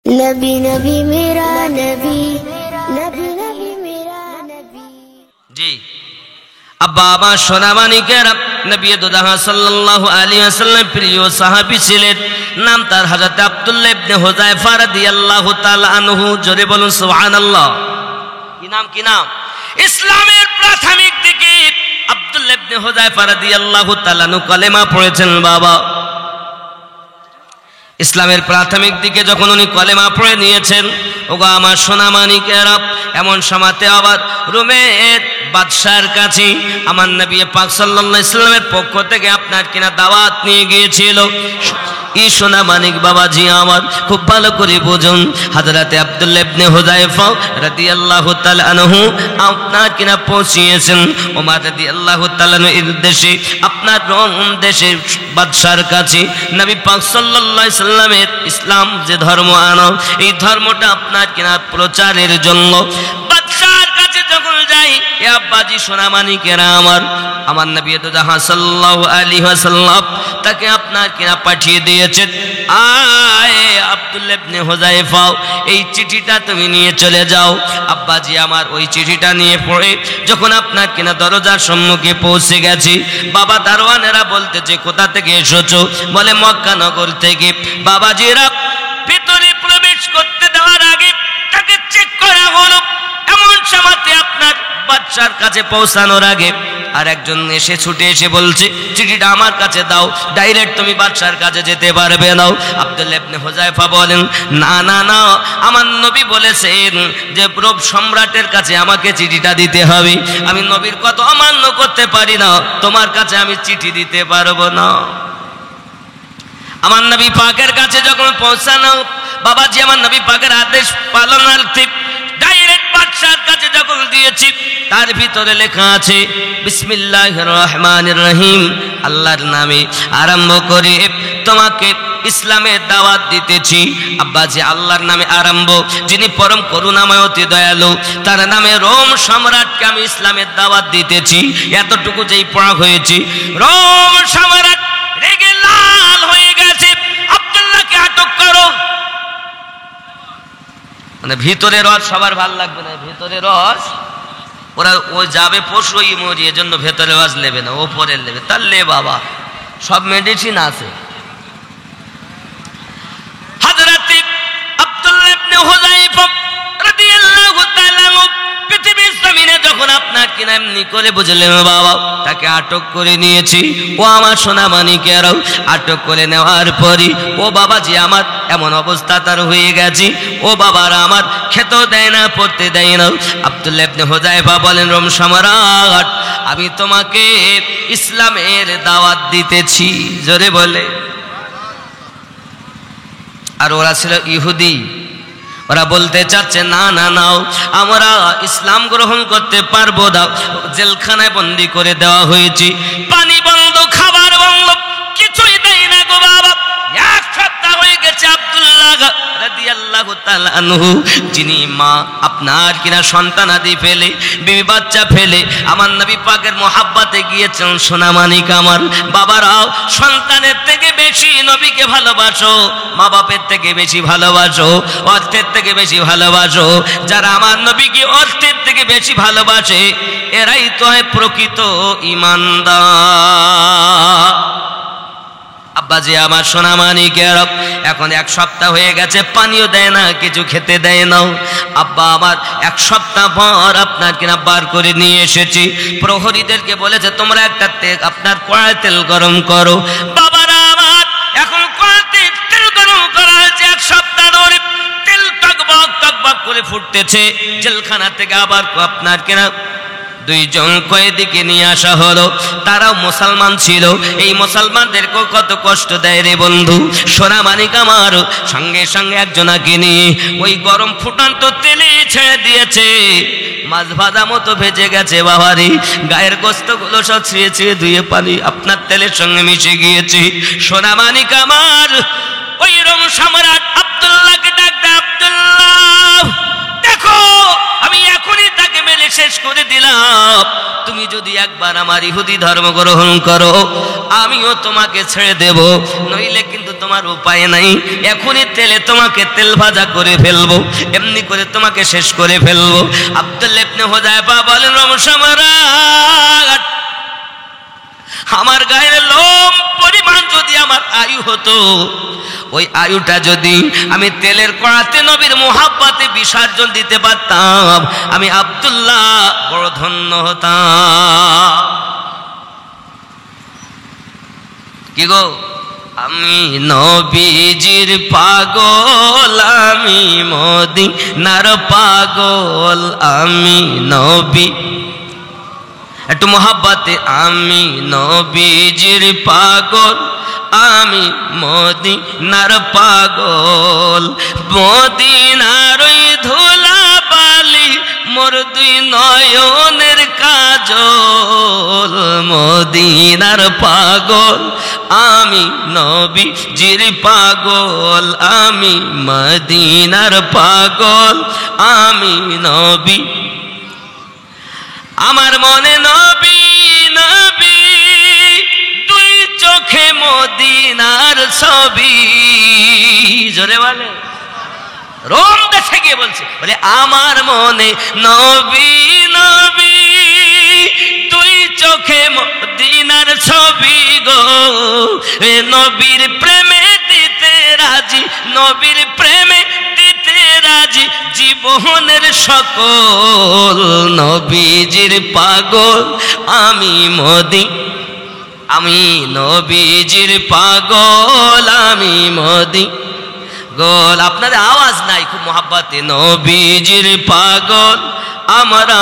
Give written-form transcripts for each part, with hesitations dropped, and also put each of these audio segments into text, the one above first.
नबी नबी मेरा नबी नबी नबी मेरा नबी जी আব্বা আমার সোনা মানিকেরা নবী দুদাহা সাল্লাল্লাহু আলাইহি ওয়াসাল্লাম প্রিয় সাহাবী ছিলেন। নাম তার হযরত আব্দুল্লাহ ইবনে হুযায়ফা রাদিয়াল্লাহু তাআলা আনহু। জোরে বলুন সুবহানাল্লাহ। কি নাম? ইসলামের প্রাথমিক দিকে আব্দুল্লাহ ইবনে হুযায়ফা রাদিয়াল্লাহু তাআলা আনহু কলেমা পড়েছেন। বাবা ইসলামের প্রাথমিক দিকে যখন উনি কলেমা পড়ে নিয়েছেন, ওগো আমার সোনা মানিকেরা, এমন সময়তে আবার রোমের বাদশার কাছে আমার নবী পাক সাল্লাল্লাহু আলাইহি ওয়াসাল্লামের পক্ষ থেকে আপনার কিনা দাওয়াত নিয়ে গিয়েছিল। এই সোনা মানিক বাবাজি আমার খুব ভালো করে বুঝুন, হযরতে আব্দুল্লাহ ইবনে হুযায়ফা রাদিয়াল্লাহু তাআলা আনহু আপনার কিনা পৌঁছিয়েছেন ওমর রাদিয়াল্লাহু তাআলা এর দেশে, আপনার রোম দেশের বাদশার কাছে নবী পাক সাল্লাল্লাহু আলাইহি ওয়াসাল্লামের ইসলাম যে ধর্ম আনো, এই ধর্মটা আপনার কিনা প্রচারের জন্য বাদশার কাছে যখন যাই, এ আব্বাজি সোনা মানিকেরা আমার নবী সাল্লাল্লাহু আলাইহি ওয়াসাল্লাম তাকে আপনার কিনা পাঠিয়ে দিয়েছেন, আয় আব্দুল্লাহ ইবনে হুযায়ফা এই চিঠিটা তুমি নিয়ে চলে যাও। আব্বাজি আমার ওই চিঠিটা নিয়ে পড়ে যখন আপনার কিনা দরজার সম্মুখে পৌঁছে গেছি, বাবা দারোয়ানেরা বলতেছে কোথা থেকে এসেছো? বলে মক্কা নগর থেকে। বাবাজিরা ভিতরে প্রবেশ করতে দেওয়ার আগে তাকে চেক করা হলো। এমন সময়তে আপনার বাদশার কাছে পৌঁছানোর আগে আর একজন এসে ছুটে এসে বলছে চিঠিটা আমার কাছে দাও, ডাইরেক্ট তুমি বাদশার কাছে যেতে পারবে না। আব্দুল্লাহ ইবনে হুযায়ফা বলেন না না না, আমার নবী বলেছেন যে রোম সম্রাটের কাছে আমাকে চিঠিটা দিতে হবে, আমি নবীর কথা অমান্য করতে পারি না, তোমার কাছে আমি চিঠি দিতে পারবো না। আমার নবী পাকের কাছে যখন পৌঁছানো, বাবাজি আমার নবী পাকের আদেশ পালনার্থে ডাইরেক্ট বাদশার কাছে যখন দিয়েছি, তার ভিতরে লেখা আছে বিসমিল্লাহির রহমানির রহিম, আল্লাহর নামে আরম্ভ করে তোমাকে ইসলামের দাওয়াত দিতেছি। আব্বাজি আল্লাহর নামে আরম্ভ, যিনি পরম করুণাময় অতি দয়ালু, তার নামে রোম সম্রাটকে আমি ইসলামের দাওয়াত দিতেছি। এতটুকু যেই পড়া হয়েছে, রোম সম্রাট রেগে লাল হয়ে গেছে, আব্দুল্লাহকে আটক করো। মানে ভিতরে রস সবার ভাল লাগবে না, ভিতরে রস ওরা ওই যাবে পশুই মরি, এজন্য ভেতরে রস নেবে না, ওপরে নেবে। তার লে বাবা সব মেডিসিন আছে। হযরত আব্দুল্লাহ ইবনে হুযায়ফা রাদিয়াল্লাহু তাআলা পৃথিবীর জমিনে যখন আপনার কিনা এমনি করে বুঝলেন বাবা, তাকে আটক করে নিয়েছি। ও আমার সোনা মানিকেরাও আটক করে নেওয়ার পরই ও বাবাজি আমার এমন অবস্থা তার হয়ে গেছে, ও বাবারা আমার খেতেও দেয় না, পড়তে দেয় না। আব্দুল্লাহ ইবনে হুযায়ফা বলেন রোম সম্রাট, আমি তোমাকে ইসলামের দাওয়াত দিতেছি। জোরে বলে। আর ওরা ছিল ইহুদি, ওরা বলতে চাচ্ছে না না নাও, আমরা ইসলাম গ্রহণ করতে পারবো না। জেলখানায় বন্দি করে দেওয়া হয়েছে, পানি বন্ধ, খাবার বন্ধ, কিছুই দেয় না গো বাবা। এক সপ্তাহ হয়ে গেছে আব্দুল্লাহ রাদিয়াল্লাহু তাআলা আনহু, যিনি মা আপনার কিনা সন্তানাদি ফেলে, বিবি বাচ্চা ফেলে আমার নবী পাকের মহাব্বতে গিয়েছেন। সোনা মানিক আমার বাবারাও সন্তানের থেকে বেশি নবীকে ভালোবাসো, মা বাপের থেকে বেশি ভালোবাসো, অর্থের থেকে বেশি ভালোবাসো। যারা আমার নবীকে অর্থের থেকে বেশি ভালোবাসে, এরাই তো হয় প্রকৃত ঈমানদার। আব্বাজি আমার সোনা মানিকেরা, এখন এক সপ্তাহ হয়ে গেছে, পানিও দেয় না, কিছু খেতে দেয় না। আব্বা আমার এক সপ্তাহ পর আপনার কিনা বার করে নিয়ে এসেছি। প্রহরীদেরকে বলেছে তোমরা একটা আপনার কড়াই তেল গরম করো। বাবারা আমার এখন কড়াইতে তেল গরম করা হয়েছে, এক সপ্তাহ ধরে তেল টকবক টকবক করে ফুটতেছে। জেলখানা থেকে আবার আপনার কিনা দুইজন কয়েদিকে নিয়ে আসা হলো, তারাও মুসলমান ছিল। এই মুসলমানদেরকেও কত কষ্ট দেয় রে বন্ধু। সোনা মানিক আমার সঙ্গে সঙ্গে একজনাকে নিয়ে ওই গরম ফুটান্ত তেলে ছেড়ে দিয়েছে, মাছ ভাজা মতো ভেজে গেছে বাবারি, গায়ের গোস্তগুলো সব ছিঁড়ে ছিঁড়ে ধুয়ে পানি আপনার তেলের সঙ্গে মিশে গিয়েছে। সোনা মানিক আমার ওই রোম সম্রাট আব্দুল্লাহকে ডাকতে, আব্দুল্লাহ দেখো আমি এখনই তাকে মেরে শেষ করে দিলাম, তুমি যদি একবার আমার ইহুদি ধর্ম গ্রহণ করো আমিও তোমাকে ছেড়ে দেব, নইলে কিন্তু তোমার উপায় নাই, এখনই তেলে তোমাকে তেল ভাজা করে ফেলবো, এমনি করে তোমাকে শেষ করে ফেলবো। আব্দুল্লাহ ইবনে হুযায়ফা বলেন, রমসামরাট, আমার গায়ের লোম পরিমাণ যদি আমার আয়ু হতো, ওই আয়ুটা যদি আমি তেলের কড়াতে নবীর মুহাব্বতে বিসর্জন দিতে পারতাম, আমি আব্দুল্লাহ বড় ধন্য হতাম। কি গো, আমি নবীজির পাগল, আমি মদিনার পাগল, আমি নবী, একটু মোহাব্বতে, আমি নবীজির পাগল, আমি মদিনার পাগল, মদিনার ওই ধুলা বালি মোর দুই নয়নের কাজল, মদিনার পাগল, আমি নবীজির পাগল, আমি মদিনার পাগল, আমি নবী, আমার মনে নবী নবী, দুই চোখে মদিনার ছবি। জোরে বলে, রোম দেশে গিয়ে বলছে, বলে আমার মনে নবী নবী, দুই চোখে মদিনার ছবি গো, নবীর প্রেমে দিতে রাজি, নবীর প্রেমে দিতে রাজি জীবনের সকল, নবীজির পাগল, আমি আমি নবীজির পাগল, আমি গোল। আপনাদের আওয়াজ নাই, খুব মোহাব্বতে, নবীজির পাগল আমরা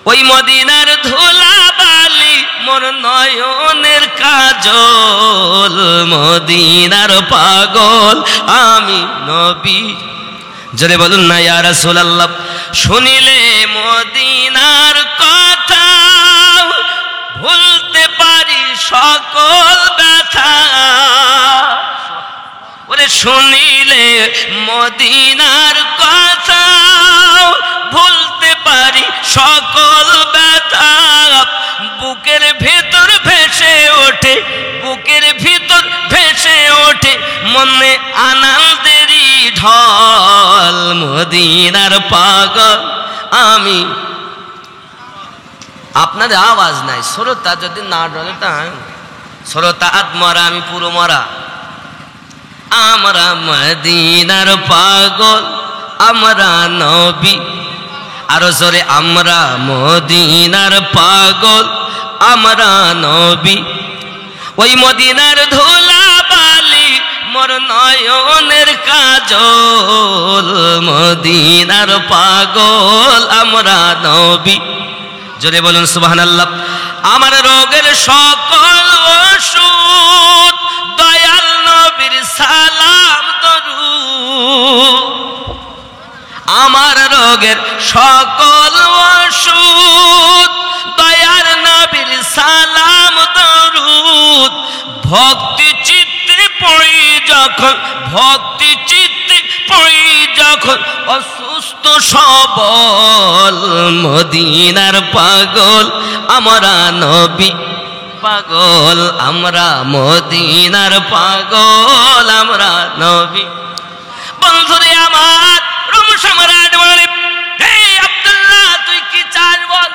ওই মদিনার ধুলা বালি মোর নয়নের কাজল, মদিনার পাগল, আমি নবী। জোরে বলুন না ইয়া রাসূলুল্লাহ। শুনিলে মদিনার কথা, ভুলতে পারি সকল ব্যথা, ওরে শুনিলে মদিনার কথা, ভুলতে পারি সকল ব্যথা, বুকের ভেতর ভেসে ওঠে, বুকের ভিতর ভেসে ওঠে মনে আনন্দেরই ঢল, মদিনার পাগল আমি। আপনাদের আওয়াজ নাই, শ্রোতা যদি না ডলে তা শ্রোতা আত্মরা, আমি পুরো মরা। আমরা মদিনার পাগল, আমরা নবী, আরো জোরে, আমরা মদিনার পাগল, আমরা নবী, ওই মদিনার ধুলা বালি মোর নয়নের কাজল, মদিনার পাগল, আমরা নবী। জোরে বলুন সুবহানাল্লাহ। আমার রোগের সকল ওষুধ দয়াল নবীর সালাম দরুদ, আমার রোগের সকল ওষুধ দয়ার নবীর সালাম দরুদ, ভক্তি চিত্তে পড়ি যখন, ভক্তি চিত্তে পড়ি যখন অসুস্থ সবল, মদিনার পাগল আমরা নবী পাগল, আমরা মদিনার পাগল, আমরা নবী। বন্ধুরে আমার, রোম সম্রাট বলে, হে আব্দুল্লাহ তুই কি চাস বল,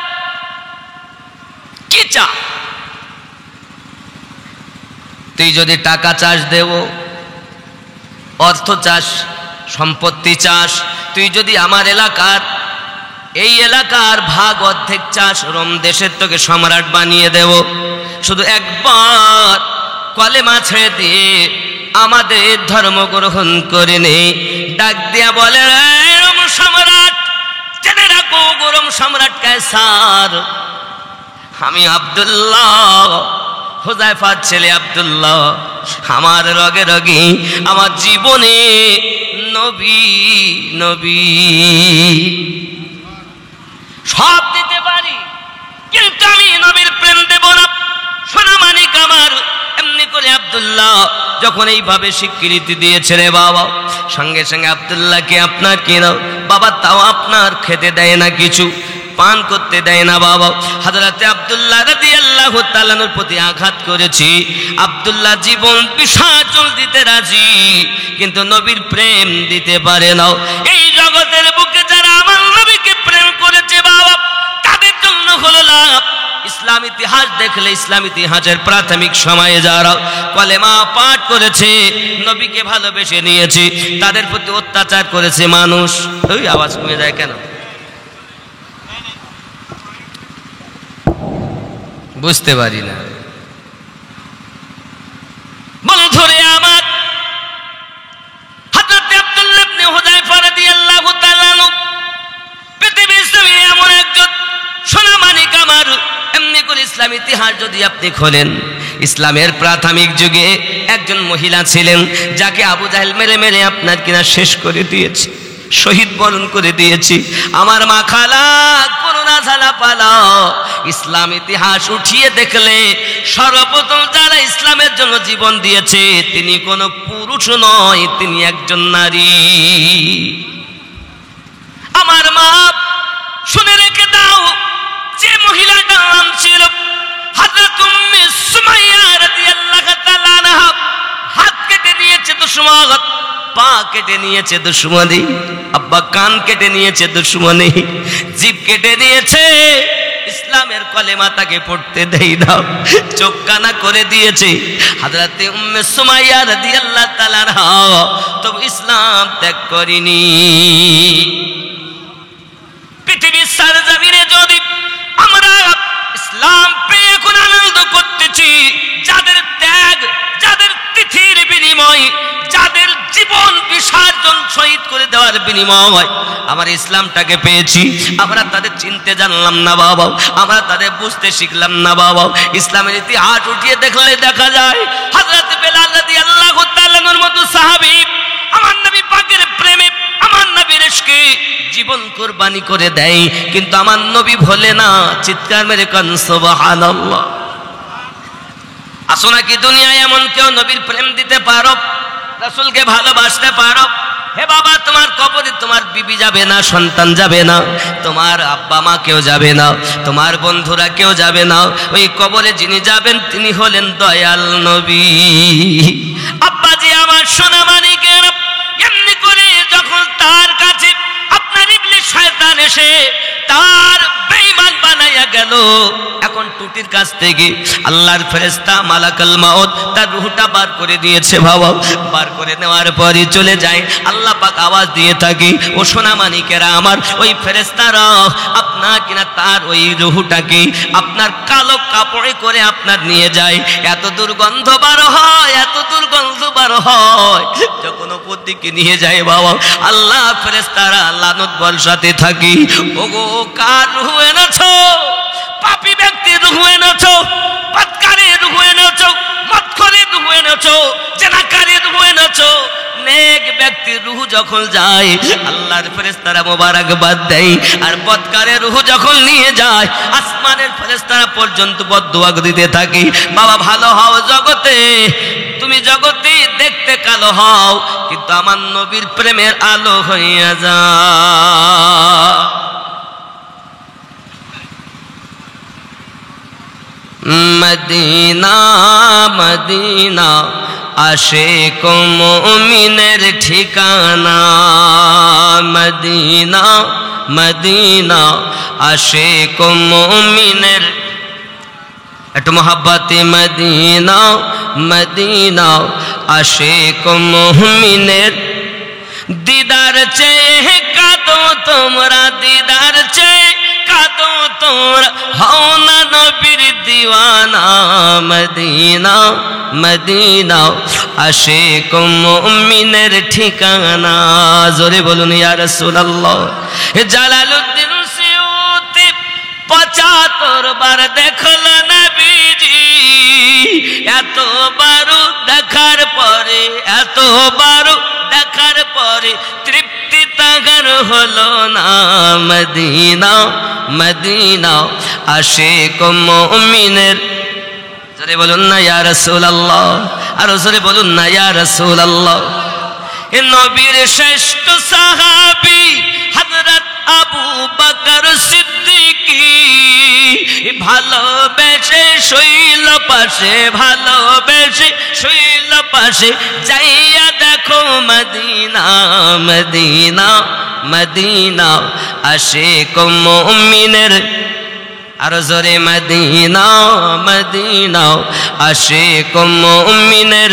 কি চা? তুই যদি টাকা চাস দেব, অর্থ চাস, সম্পত্তি চাস, তুই যদি আমার এলাকার, এই এলাকার ভাগ অর্ধেক চাস, রোম দেশের তোকে সম্রাট বানিয়ে দেব। শুধু একবার কলেমা ছেড়ে দিয়ে আমাদের ধর্ম গ্রহণ করে নে। ডাক দিয়া বলে, রোম সম্রাট, জেনে রাখো রোম সম্রাট কায়সার, আমি আব্দুল্লাহ, হুযায়ফার ছেলে আব্দুল্লাহ, আমার রগে রগে, আমার জীবনে নবী নবী সব দিতে পারি, কিন্তু আমি নবীর প্রেম দেব না। সোনা মানিক আমার। এমনি করে আব্দুল্লাহ যখন এইভাবে স্বীকৃতি দিয়েছে রে বাবা, সঙ্গে সঙ্গে আব্দুল্লাহকে আপনার কি দাও বাবা, তাও আপনার খেতে দেয় না কিছু, পান করতে দেয় না বাবা। হযরতে আব্দুল্লাহ রাদিয়াল্লাহু তাআলার প্রতি আঘাত করেছি, আব্দুল্লাহ জীবন বিসর্জন দিতে রাজি, কিন্তু নবীর প্রেম দিতে পারে না। এই জগতের বুকে যারা আমার নবীকে প্রেম করেছে বাবা, তাদের জন্য হলো লাভ। ইসলাম ইতিহাস দেখলে, ইসলাম ইতিহাসের প্রাথমিক সময়ে যারা কলেমা পাঠ করেছে, নবীকে ভালোবেসে নিয়েছে, তাদের প্রতি অত্যাচার করেছে মানুষ। ওই আওয়াজ কমে যায় কেন বুঝতে পারি না। বন্ধুরে আমার, হযরত আব্দুল্লাহ ইবনে হুযায়ফা রাদিয়াল্লাহু তাআলা পৃথিবীর জমিনে এমন একজন সোনামানিক আমার। এমনি করে ইসলাম ইতিহাস যদি আপনি খোলেন, ইসলামের প্রাথমিক যুগে একজন মহিলা ছিলেন যাকে আবু জাহেল মেরে মেরে আপনার কিনা শেষ করে দিয়েছে, শহীদ বরণ করে দিয়েছি। আমার মা খালা করোনা ঝালা পালা। ইসলাম ইতিহাস উঠিয়ে দেখলে সর্বপ্রথম যারা ইসলামের জন্য জীবন দিয়েছে তিনি কোনো পুরুষ নয়, তিনি একজন নারী। আমার মা শুনে রেখে দাও, যে মহিলাটার নাম ছিল হযরত উম্মে সুমাইয়া রাদিয়াল্লাহু তাআলা আনহা। হাত কেটে নিয়েছে দুশমন, পা কেটে নিয়েছে দুশমনি, আব্বা কান কেটে নিয়েছে দুশমনি, জিভ কেটে নিয়েছে, ইসলামের কলেমা তাকে পড়তে দেই দাও, চোখ কানা করে দিয়েছে। হযরতে উম্মে সুমাইয়া রাদিয়াল্লাহু তাআলা আনহা তবে ইসলাম ত্যাগ করেনি। পৃথিবীর সরজমিনে যদি আমরা ইসলাম পেয়ে এখন আনন্দ করতেছি, যাদের ত্যাগ, যাদের তিথির বিনিময়, যাদের জীবন বিসর্জন শহীদ করে দেওয়ার বিনিময় আমার ইসলামটাকে পেয়েছি, আমরা তাদের চিনতে জানলাম না বাবা, আমরা তাদের বুঝতে শিখলাম না বাবা। ইসলামের ইতিহাস উঠিয়ে দেখলে দেখা যায় হযরত বেলাল রাদিয়াল্লাহু তাআলার মতো সাহাবী আমার নবী পাকের প্রেমে, আমার নবীর ইশকে জীবন কুরবানি করে দেয়, কিন্তু আমার নবী ভোলে না। চিৎকার মেরে কান সুবহানাল্লাহ। আসো নাকি দুনিয়ায় এমন কেউ নবীর প্রেম দিতে পারো, রাসূলকে ভালোবাসতে পারো? হে বাবা, তোমার কবরে তোমার বিবি যাবে না, সন্তান যাবে না, তোমার আব্বা মা কেউ যাবে না, তোমার বন্ধুরা কেউ যাবে না। ওই কবরে যিনি যাবেন তিনি হলেন দয়াল নবী। আব্বাজি আমার সোনা মানিকের, এমনি করে যখন তার কাছে আপনার ইবলিস শয়তান এসে তার বেঈমান বানাইয়া গেল, এখন টুটির কাছ থেকে আল্লাহর ফেরেশতা মালাকুল মাউত তার রূহটা বার করে দিয়েছে বাবা। বার করে নেওয়ার পরই চলে যায়, আল্লাহ পাক আওয়াজ দিয়ে থাকে, ও সোনা মানিকেরা আমার, ওই ফেরেশতারা আপনার কিনা তার ওই রূহটাকে আপনার কালো কাপড়ে করে আপনার নিয়ে যায়। এত দুর্গন্ধ বার হয়, এত দুর্গন্ধ বার হয়, যখন ওপর দিকে নিয়ে যায় বাবা, আল্লাহ ফেরেশতারা লানত বর্ষাতে থাকি, ওগো কার রূহ এনেছো? পাপী ব্যক্তির রূহ এনেছো, বদকারের রূহ এনেছো, মদখোরের রূহ এনেছো, জেনাকারের রূহ এনেছো। নেক ব্যক্তির রূহ যখন যায় আল্লাহর ফেরেশতারা মোবারকবাদ দেয়, আর বদকারের রূহ যখন নিয়ে যায় আসমানের ফেরেশতারা পর্যন্ত বদদুয়া দিতে থাকে, বাবা ভালো হও জগতে, তুমি জগতে দেখতে কালো হও, কিন্তু আমার নবীর প্রেমের আলো হইয়া যাও। মদিনা মদিনা আশিক মুমিনের ঠিকানা, মদিনা মদিনা আশিক মুমিনের, একটু মোহাব্বতে মদিনা মদিনা আশিক মুমিনের, দিদার চেয়ে কাঁদো তোমরা, দিদার চেয়ে কাঁদো তোমরা, হও না নবীর দিওয়ানা, মদিনা মদিনা আশিক মুমিনের ঠিকানা। জোরে বলুন ইয়া রাসূলুল্লাহ। জালালউদ্দিন সিউতি ৭৫ বার দেখল নবীজি, এতবার দেখার পরে, এতবার দেখার পরে তৃপ্তি তাগার হলো না, মদিনা মদিনা আশিক মুমিনের। জোরে বলুন না ইয়া রাসূলুল্লাহ, আর জোরে বলুন না ইয়া রাসূলুল্লাহ। নবীর শ্রেষ্ঠ সাহাবী হযরত আবু বকর সিদ্দিকী ভালোবেসে শৈল পাশে, ভালোবেসে শৈল পাশে, যাইয়া দেখো মদিনা মদিনা মদিনা, আশিক মুমিনের আর জোরে মদিনা মদিনা, আশিক মুমিনের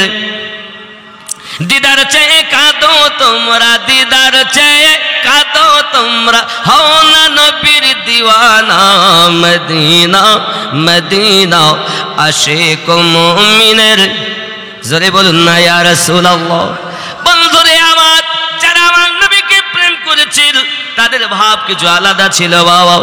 দিদার চেয়ে কাঁদো তোমরা, দিদার চেয়ে কাঁদো তোমরা, হও না নবীর দিওয়ানা মদিনা মদিনা, আশিক মুমিনের। জোরে বলুন না ইয়া রাসূলুল্লাহ। বন্ধুরে আমার, যারা আমার নবীকে প্রেম করেছিল তাদের ভাব কিছু আলাদা ছিল বাবা।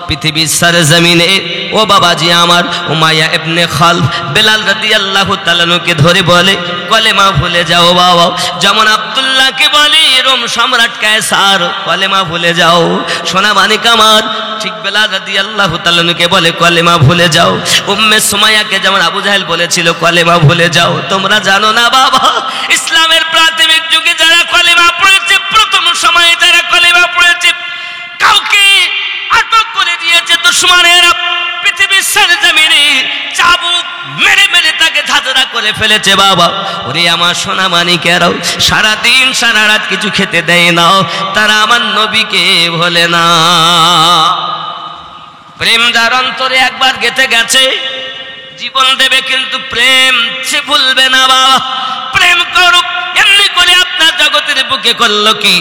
পৃথিবীর সরজমিনে ও বাবাজি আমার, উমাইয়া ইবনে খালফ বেলাল রাদিয়াল্লাহু তাআলা কে ধরে বলে কলেমা ভুলে যাও বাবা। যেমন আব্দুল্লাহকে বলে রোম সম্রাট কায়সার কলেমা ভুলে যাও, সোনা মানিক আমার, ঠিক বেলাল রাদিয়াল্লাহু তাআলা কে বলে কলেমা ভুলে যাও। উম্মে সুমাইয়াকে যেমন আবু জাহেল বলেছিল কলেমা ভুলে যাও। তোমরা জানো না বাবা, ইসলামের প্রাথমিক যুগে যারা কলেমা পড়েছে, প্রথম সময়ে যারা কলেমা পড়েছে, কাউকে আটক করে দিয়েছে দুশমনেরা, পৃথিবীর সরজমিনে চাবুক মেরে মেরে তাকে ঝাঁঝরা করে ফেলেছে বাবা। ওরে আমার সোনা মানিকেরাও, সারাদিন সারা রাত কিছু খেতে দেয় না, তারা আমার নবীকে ভোলে না। প্রেম যার অন্তরে একবার গেঁথে গেছে জীবন দেবে, কিন্তু প্রেম সে ভুলবে না বাবা। প্রেম করুক, এমনি করে আপনার জগতের বুকে করলো কি,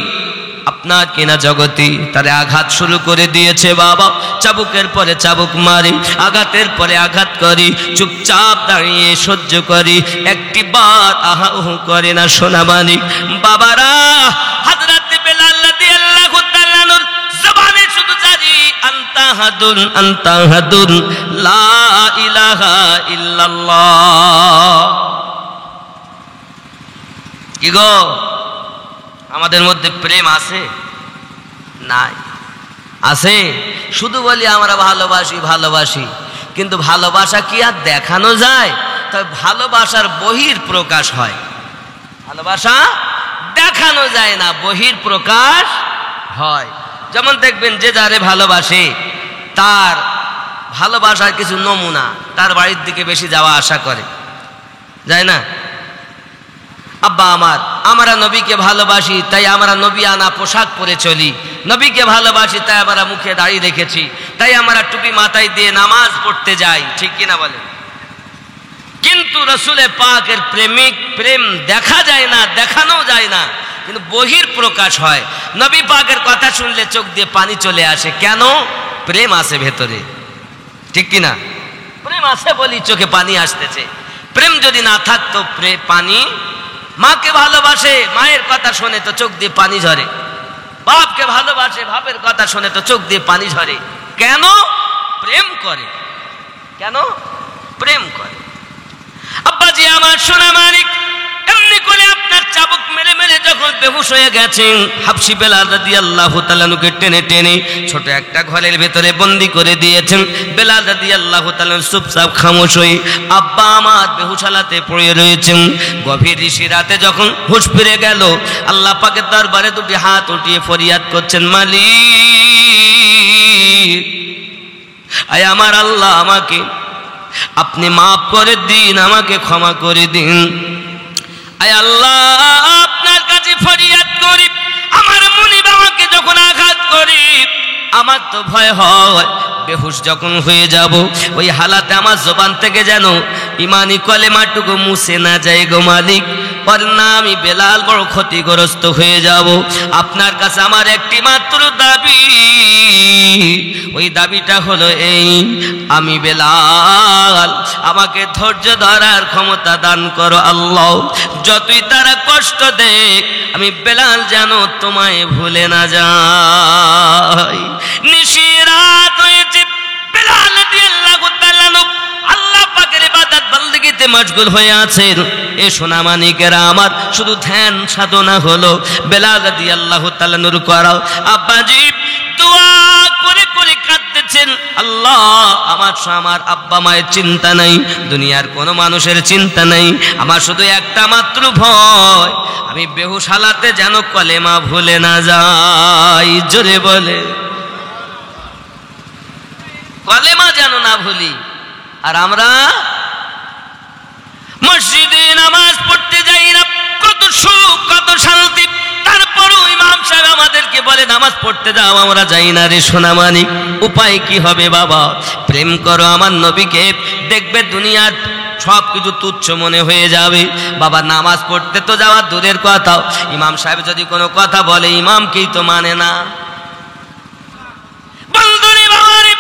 আপনার কিনা জগতি তারে আঘাত শুরু করে দিয়েছে বাবা। চাবুকের পরে চাবুক মারি, আঘাতের পরে আঘাত করি, চুপচাপ দাঁড়িয়ে সহ্য করি, একটি বার আহা উহু করে না সোনা মানিক বাবারা। হযরত বেলাল রাদিয়াল্লাহু তাআলা আনহু জবানে শুধু জারি আনতা হাদুন আনতা হাদুন লা ইলাহা ইল্লাল্লাহ। কি গো, আমাদের মধ্যে প্রেম আছে? নাই। আছে? শুধু বলি আমরা ভালোবাসি ভালোবাসি, কিন্তু ভালোবাসা কি আর দেখানো যায়? তবে ভালোবাসার বহির প্রকাশ হয়, ভালোবাসা দেখানো যায় না, বহির প্রকাশ হয়। যেমন দেখবেন যে যারে ভালোবাসে তার ভালোবাসার কিছু নমুনা তার বাড়ির দিকে বেশি যাওয়া আসা করে, যায় না? আব্বা আমার, আমরা নবীকে ভালোবাসি তাই আমরা নবী আনা পোশাক পরে চলি, নবীকে ভালোবাসি তাই আমরা মুখে দাড়ি রেখেছি, তাই আমরা টুপি মাথায় দিয়ে নামাজ পড়তে যাই, ঠিক কিনা বলে? কিন্তু রসুলে পাকের প্রেমিক প্রেম দেখা যায় না, দেখানো যায় না, কিন্তু বহির প্রকাশ হয়। নবী পাকের কথা শুনলে চোখ দিয়ে পানি চলে আসে, কেন? প্রেম আছে ভেতরে, ঠিক কিনা? প্রেম আছে বলি চোখে পানি আসতেছে। প্রেম যদি না থাকতো পানি, মাকে ভালোবাসে মায়ের কথা শুনে তো চোখ দিয়ে পানি ঝরে, বাপকে ভালোবাসে বাপের কথা শুনে তো চোখ দিয়ে পানি ঝরে। কেন? প্রেম করে। কেন? প্রেম করে। আব্বাজি আমার সোনা মানিক, এমনি করে আপনার চাবুক মেরে মেরে যখন বেহুশ হয়ে গেছেন, হাবশি বেলাল রাদিয়াল্লাহু তাআলা কে টেনে টেনে ছোট একটা ঘরের ভেতরে বন্দি করে দিয়েছেন। বেলাল রাদিয়াল্লাহু তাআলা চুপচাপ খামোশ হয়ে আব্বা আমার বেহুশ হালাতে পড়ে রয়েছেন। গভীর ঋষি রাতে যখন হুঁশ ফিরে গেল, আল্লাহ পাকের দরবারে দুটি হাত উঠিয়ে ফরিয়াদ করছেন, মালিক, আয় আমার আল্লাহ, আমাকে আপনি মাফ করে দিন, আমাকে ক্ষমা করে দিন। আয় আল্লাহ, আপনার কাছে ফরিয়াদ করি, আমার মুনিব আমাকে যখন আঘাত করি আমার তো ভয় হয় বেহুশ যখন হয়ে যাব, ওই হালাতে আমার জবান থেকে যেন ইমানি কলেমাটুকু মুছে না যায় গো মালিক, বরনা আমি বেলাল বড় ক্ষতিগ্রস্ত হয়ে যাব। আপনার কাছে আমার একটি মাত্র দাবি, ওই দাবিটা হলো এই, আমি বেলাল, আমাকে ধৈর্য ধরার ক্ষমতা দান করো আল্লাহ। যতই তারা কষ্ট দেয় আমি বেলাল যেন তোমায় ভুলে না যাই। নিশিরাত হয়েছে, বেলাল রাদিয়াল্লাহু তাআলা আল্লাহ পাকের ইবাদত বন্দেগীতে মশগুল হয়ে আছেন। এ সোনা মানিকেরা আমার, শুধু ধ্যান সাধনা হলো বেলাল রাদিয়াল্লাহু তাআলা নূর করাও। আব্বাজি দোয়া করে করে কাঁদতেছে। বলছেন, আল্লাহ আমার আব্বা মায়ের চিন্তা নাই, দুনিয়ার কোনো মানুষের চিন্তা নাই, আমার শুধু একটা মাত্র ভয়, আমি বেহুশ হালাতে যেন কলেমা ভুলে না যাই। জোরে বলে, কলেমা যেন না ভুলি। আর আমরা মসজিদে নামাজ পড়তে যাই না, কত সুখ কত শান্তি, তারপরও ইমাম সাহেব আমাদেরকে বলে নামাজ পড়তে যাও, আমরা যাই না রে সোনামানিক। উপায় কি হবে বাবা? প্রেম করো আমার নবীকে, দেখবে দুনিয়ার সব কিছু তুচ্ছ মনে হয়ে যাবে। বাবা নামাজ পড়তে তো যাওয়া দূরের কথা, ইমাম সাহেব যদি কোনো কথা বলে ইমামকেই তো মানে না। বন্ধুরে বাবারে,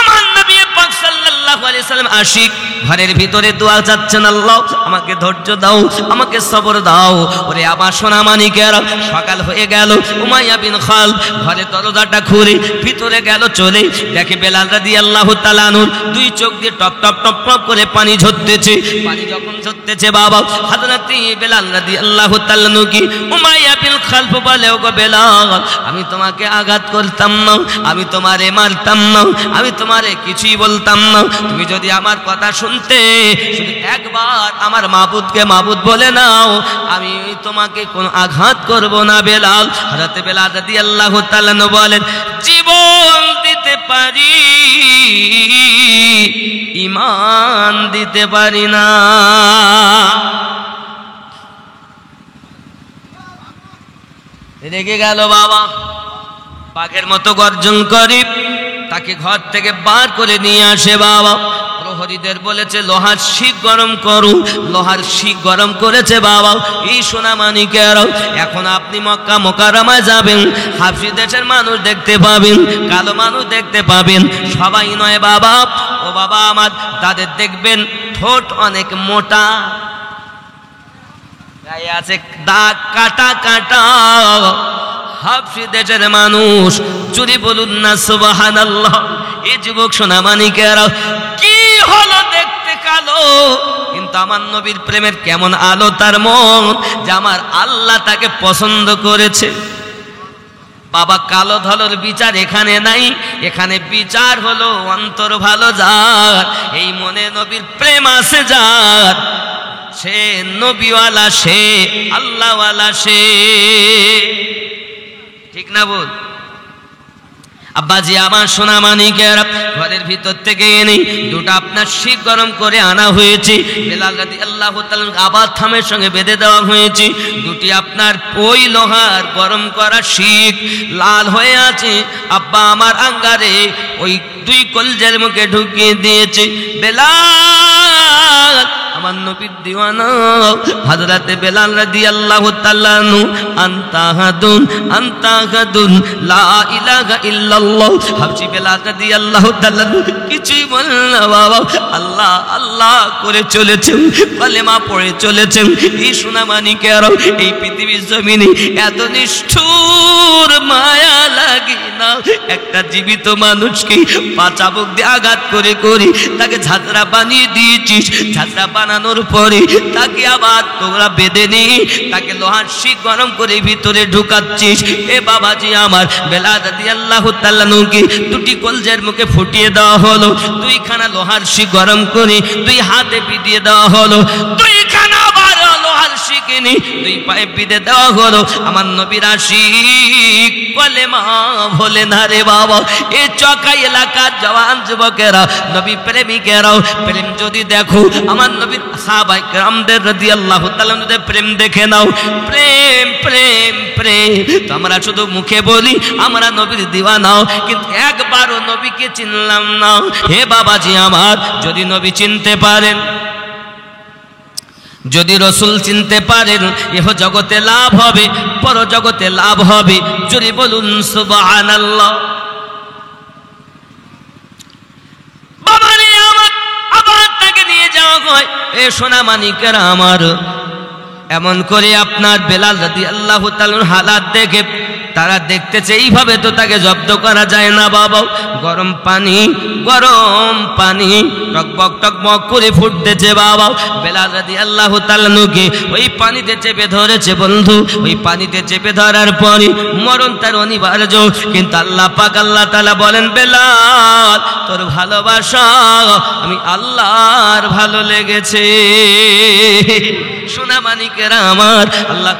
আমার নবী পাক সাল্লাল্লাহু আলাইহি সাল্লাম আশিক ঘরের ভিতরে দোয়া চাচ্ছেন, আল্লাহ আমাকে ধৈর্য দাও, আমাকে সবর দাও। ওরে আমার সোনা মানিকেরা, সকাল হয়ে গেল। উমাইয়া বিন খালদ ঘরে দরজাটা খুলে ভিতরে গেল, চলে দেখে বেলাল রাদিয়াল্লাহু তাআলা আনহুর দুই চোখ দিয়ে টপ টপ টপ টপ করে পানি ঝরতেছে। পানি যখন ঝরতেছে বাবা, হযরত বেলাল রাদিয়াল্লাহু তাআলা আনহু কি উমাইয়া বিন খালদ বলে, ওগো বেলাল, আমি তোমাকে আঘাত করতাম না, আমি তোমারে মারতাম না, আমি তোমারে কিছুই বলতাম না, তুমি যদি আমার কথা শুনতে, শুধু একবার আমার মাবুদকে মাবুদ বলে নাও, আমি তোমাকে কোনো আঘাত করব না। বেলাল, হযরত বেলাল রাদিয়াল্লাহু তাআলা বলেন, জীবন দিতে পারি, ঈমান দিতে পারি না। রেগে গেল বাবা, বাঘের মতো গর্জন করে তাকে ঘর থেকে বার করে নিয়ে আসে। বাবা প্রহরীদের বলেছে লোহার শিক গরম করো, লোহার শিক গরম করেছে। বাবা এই সোনা মানিকেরাও, এখন আপনি মক্কা মুকাররমায় যাবেন, হাবশী দেশের মানুষ দেখতে পাবেন, কালো মানুষ দেখতে পাবেন, সবাই নয় বাবা। ও বাবা আমার, তাদের দেখবেন ঠোঁট অনেক মোটা, গায়ে আছে দাগ কাটা কাটা, হাবশী দেশের মানুষ। যদি বলুন না সুবহানাল্লাহ। এই যুবক সোনা মানিকেরা, কি হলো দেখতে কালো, কিন্তু আমার নবীর প্রেমের কেমন আলো তার মন, যে আমার আল্লাহ তাকে পছন্দ করেছে। বাবা কালো ধলোর বিচার এখানে নাই, এখানে বিচার হলো অন্তর ভালো যার, এই মনে নবীর প্রেম আছে যার, সে নবীওয়ালা, সে আল্লাহওয়ালা, সে ঠিক না বল? আব্বাজি আমার সোনা মানিকেরা, ঘরের ভিতর থেকে এনে দুটো আপনার শিক গরম করে আনা হয়েছে। বেলাল রাদিয়াল্লাহু তাআলা আবার থামের সঙ্গে বেঁধে দেওয়া হয়েছে। দুটি আপনার ওই লোহার গরম করা শিক লাল হয়ে আছে। আব্বা আমার আঙ্গারে ওই দুই কলজের মুখে ঢুকিয়ে দিয়েছে। বেলাল আমার নবীর দিওয়ানা হযরত বেলাল রাদিয়াল্লাহু তাআলা আনহু, আনতা হাদুন আনতা হাদুন লা ইলাহা ইল্লাল্লাহ। হাবশী বেলাল রাদিয়াল্লাহু তাআলা কিছুই বলেন না বাবা, আল্লাহ আল্লাহ করে চলেছেন, কলেমা পড়ে চলেছেন। এই সোনা মানিকেরা, এই পৃথিবীর জমিনে এত নিষ্ঠুর মায়া লাগে না। একটা জীবিত মানুষকে পা চাবুক দিয়ে আঘাত করে করে তাকে ঝাঁঝরা বানিয়ে দিয়েছিস। ঝাঁঝরা বানানোর পরে তাকে আবার তোমরা বেঁধে নিয়ে তাকে লোহার শিক গরম করে ভিতরে ঢুকাচ্ছিস। এ বাবাজি আমার, বেলাল রাদিয়াল্লাহু তাআলা আনহুকে দুটি কলজের মুখে ফুটিয়ে দেওয়া হলো, দুইখানা লোহার শিক গরম করে দুই হাতে পিটিয়ে দেওয়া হলো, দুইখানা আবার লোহার শিক এনে দুই পায়ে পিটে দেওয়া হলো। আমার নবীর আশিক কলেমা ভোলে না রে বাবা। এ চকাই এলাকার জওয়ান যুবকেরা, নবী প্রেমিকেরাও, প্রেম যদি দেখো, আমার নবীর সাহাবায়ে কেরামদের রাদিয়াল্লাহু তাআলা আনহুদের প্রেম দেখে নাও। প্রেম প্রেম প্রেম তো আমরা শুধু মুখে বলি আমরা নবীর দিওয়ানাও, কিন্তু একবারও নবীকে চিনলাম না। হে বাবাজি আমার, যদি নবী চিনতে পারেন, যদি রসুল চিনতে পারেন, ইহ জগতে লাভ হবে, পর জগতে লাভ হবে। যদি বলুন সুবহানাল্লাহ। বাবারে আমার, আবার তাকে নিয়ে যাওয়া হয়। এ সোনা মানিকেরা আমার, এমন করে আপনার বেলাল রাদিয়াল্লাহু তাআলার হালাত দেখে তারা দেখতেছে এইভাবে তো তাকে জব্দ করা যায় না বাবা। গরম পানি টকবক টকবক করে ফুটতেছে বাবা। বেলাল রাদিয়াল্লাহু তাআলা নুকে ওই পানিতে চেপে ধরেছে বন্ধু। ওই পানিতে চেপে ধরার পরে মরণ তার অনিবার্য, কিন্তু আল্লাহ পাক আল্লাহ তাআলা বলেন, বেলাল তোর ভালোবাসা আমি আল্লাহর ভালো লেগেছে। সোনা মানিকেরা আমার, আল্লাহ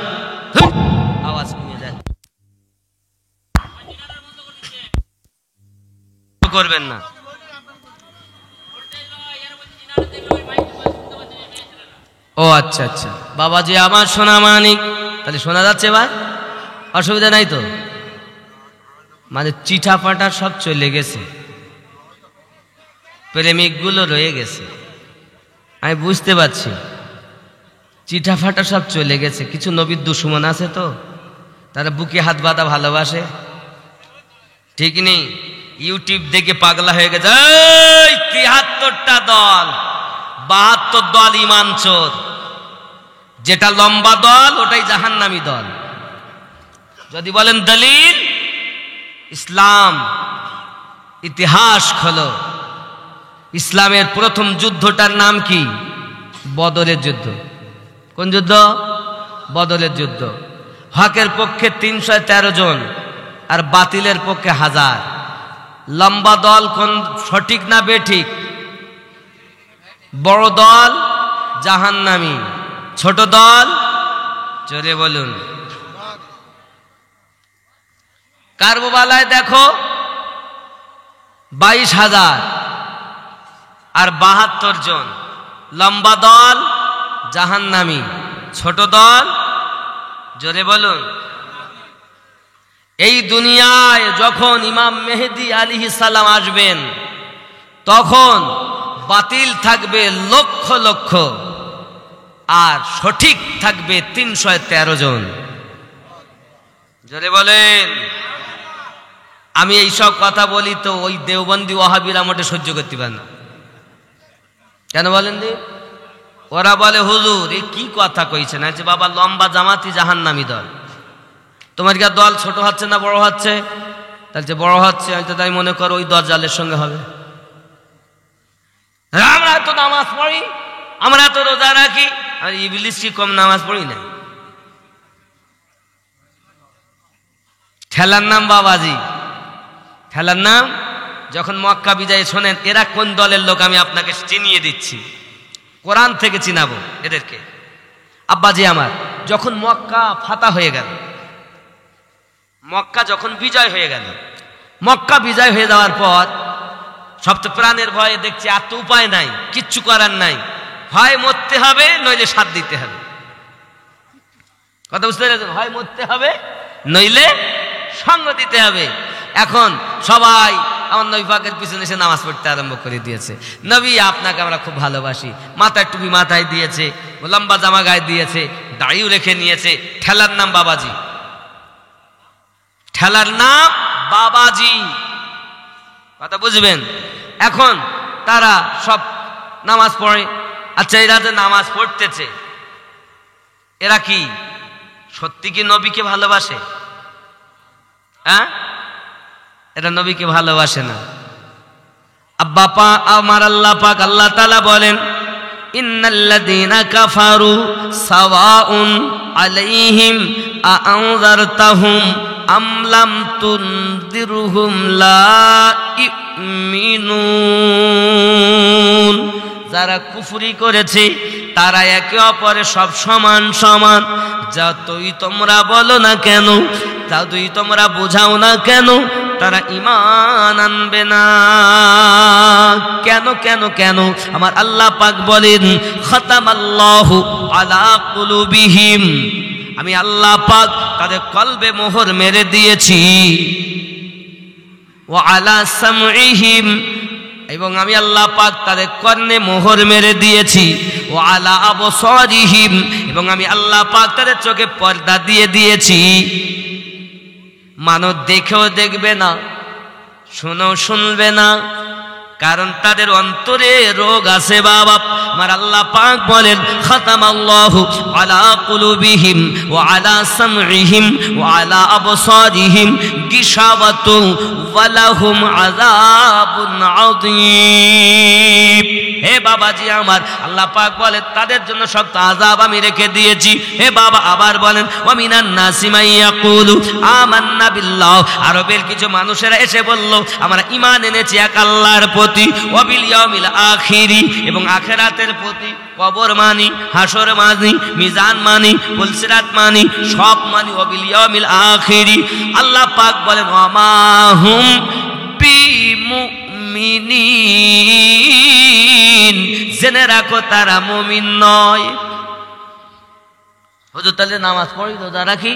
আওয়াজ কমিয়ে দেন, করবেন না। ও আচ্ছা আচ্ছা বাবাজি আমার সোনা মানিক, তাহলে শোনা যাচ্ছে ভাই, অসুবিধা নাই তো? মানে চিঠা ফাটা সব চলে গেছে, প্রেমিকগুলো রয়ে গেছে, আমি বুঝতে পারছি। চিঠা ফাটা সব চলে গেছে, কিছু নবীর দুশমন আছে তো, তারা বুকে হাত বাঁধা ভালোবাসে, ঠিক নেই? ইউটিউব দেখে পাগলা হয়ে গেছে। ৭৩টা দল, ৭২ দল ইমান চোর। যেটা লম্বা দল ওটাই জাহান্নামী দল। যদি বলেন দলিল, ইসলাম ইতিহাস খোলো। ইসলামের প্রথম যুদ্ধটার নাম কি? বদরের যুদ্ধ। কোন যুদ্ধ? বদরের যুদ্ধ। হকের পক্ষে ৩১৩ জন আর বাতিলের পক্ষে ১০০০। লম্বা দল কোন, সঠিক না বেঠিক? বড় দল জাহান্নামী, ছোট দল জোরে বলুন। কারবালায় দেখো ২২,০০০ আর ৭২ জন। লম্বা দল জাহান্নামী, ছোট দল জোরে বলুন। এই দুনিয়ায় যখন ইমাম মেহেদী আলাইহিস সালাম আসবেন, তখন বাতিল থাকবে লক্ষ লক্ষ আর সঠিক থাকবে ৩১৩ জন। জোরে বলেন। আমি এইসব কথা বলি তো ওই দেওবন্দি ওয়াহাবিরা মোটে সহ্য করতে পারে না। কেন বলেন দি? ওরা বলে, হুজুর এ কি কথা কইছেন? আছে বাবা, লম্বা জামাতি জাহান্নামী দল। তোমার কি দল ছোট হচ্ছে না বড় হচ্ছে? তাহলে বড় হচ্ছে, আমি তো তাই মনে করো ওই দজ্জালের সঙ্গে হবে। আমরা তো নামাজ পড়ি, আমরা তো রোজা রাখি, আর ইবলিস কি কম নামাজ পড়ি না? ঠেলার নাম বাবাজি, ঠেলার নাম। যখন মক্কা বিজয়, শোনেন এরা কোন দলের লোক আমি আপনাকে চিনিয়ে দিচ্ছি, কোরআন থেকে চিনাবো এদেরকে। আব্বাজি আমার, যখন মক্কা ফাতা হয়ে গেল, মক্কা যখন বিজয় হয়ে গেল, মক্কা বিজয় হয়ে যাওয়ার পর সব তো প্রাণের ভয়ে দেখছি আর তো উপায় নাই, কিচ্ছু করার নাই, হয় মরতে হবে নইলে সাথ দিতে হবে। কথা বুঝতে পেরেছেন? হয় মরতে হবে নইলে সঙ্গ দিতে হবে। এখন সবাই আমার নবী পাকের পিছনে এসে নামাজ পড়তে আরম্ভ করে দিয়েছে। নবী আপনাকে আমরা খুব ভালোবাসি, মাথায় টুপি মাথায় দিয়েছে, লম্বা জামা গায়ে দিয়েছে, দাড়িও রেখে নিয়েছে। ঠেলার নাম বাবাজি, ঠেলার নাম বাবাজি। কথা বুঝবেন? এখন তারা সব নামাজ পড়ে। আচ্ছা, এরা যে নামাজ পড়তেছে, এরা কি সত্যি কি নবীকে ভালোবাসে? হ্যাঁ, এরা নবীকে ভালোবাসে না। আব্বা পা আমার আল্লাহ পাক আল্লাহ তাআলা বলেন, ইন্নাল্লাযীনা কাফারু সাওয়াউন আলাইহিম আ'আনযারতাহুম আম লাম তুনযিরহুম লা ইউমিনুন। যারা কুফরি করেছে তারা একে অপরের সব সমান সমান। যতই তোমরা বলো না কেন, যতই তোমরা বোঝাও না কেন, তারা ঈমান আনবে না। কেন কেন কেন? আমার আল্লাহ পাক বলেন, খাতামাল্লাহু আলা কুলুবিহিম, আমি আল্লাহ পাক তাদের কলবে মোহর মেরে দিয়েছি। ওয়া আলা সামঈহিম, এবং আমি আল্লাহ পাক তাদের কর্ণে মোহর মেরে দিয়েছি। ওয়া আলা আবসারিহিম, এবং আমি আল্লাহ পাক তাদের চোখে পর্দা দিয়ে দিয়েছি। মানুষ দেখেও দেখবে না, শুনেও শুনবে না, কারণ তাদের অন্তরে রোগ আছে বাবা। আমার আল্লাহ পাক বলেন খাতামাল্লাহু আলা কুলুবিহিম ওয়া আলা সামঈহিম ওয়া আলা আবসারিহিম গিশাওয়াতুন ওয়া লাহুম আযাবুন আযীম। হে বাবাজি আমার, আল্লাহ পাক বলেন তাদের জন্য শক্ত আযাব আমি রেখে দিয়েছি। হে বাবা আবার বলেন ওয়া মিনান নাসি মান ইয়াকুলু আমান্না বিল্লাহ, আরবের কিছু মানুষেরা এসে বলল আমরা ঈমান এনেছি এক আল্লাহর প্রতি, ওয়া বিল ইয়াউমিল আখিরি, এবং আখিরাতের প্রতি, কবর মানি, হাসর মানি, মিজান মানি, পুলসিরাত মানি, সব মানি, ওয়া বিল ইয়াউমিল আখিরি। আল্লাহ পাক বলেন ওয়া মা হুম বিমুমিনিন, জেনে রাখো তারা মুমিন নয়। হুজুর তাহলে নামাজ পড়ি রোজা রাখি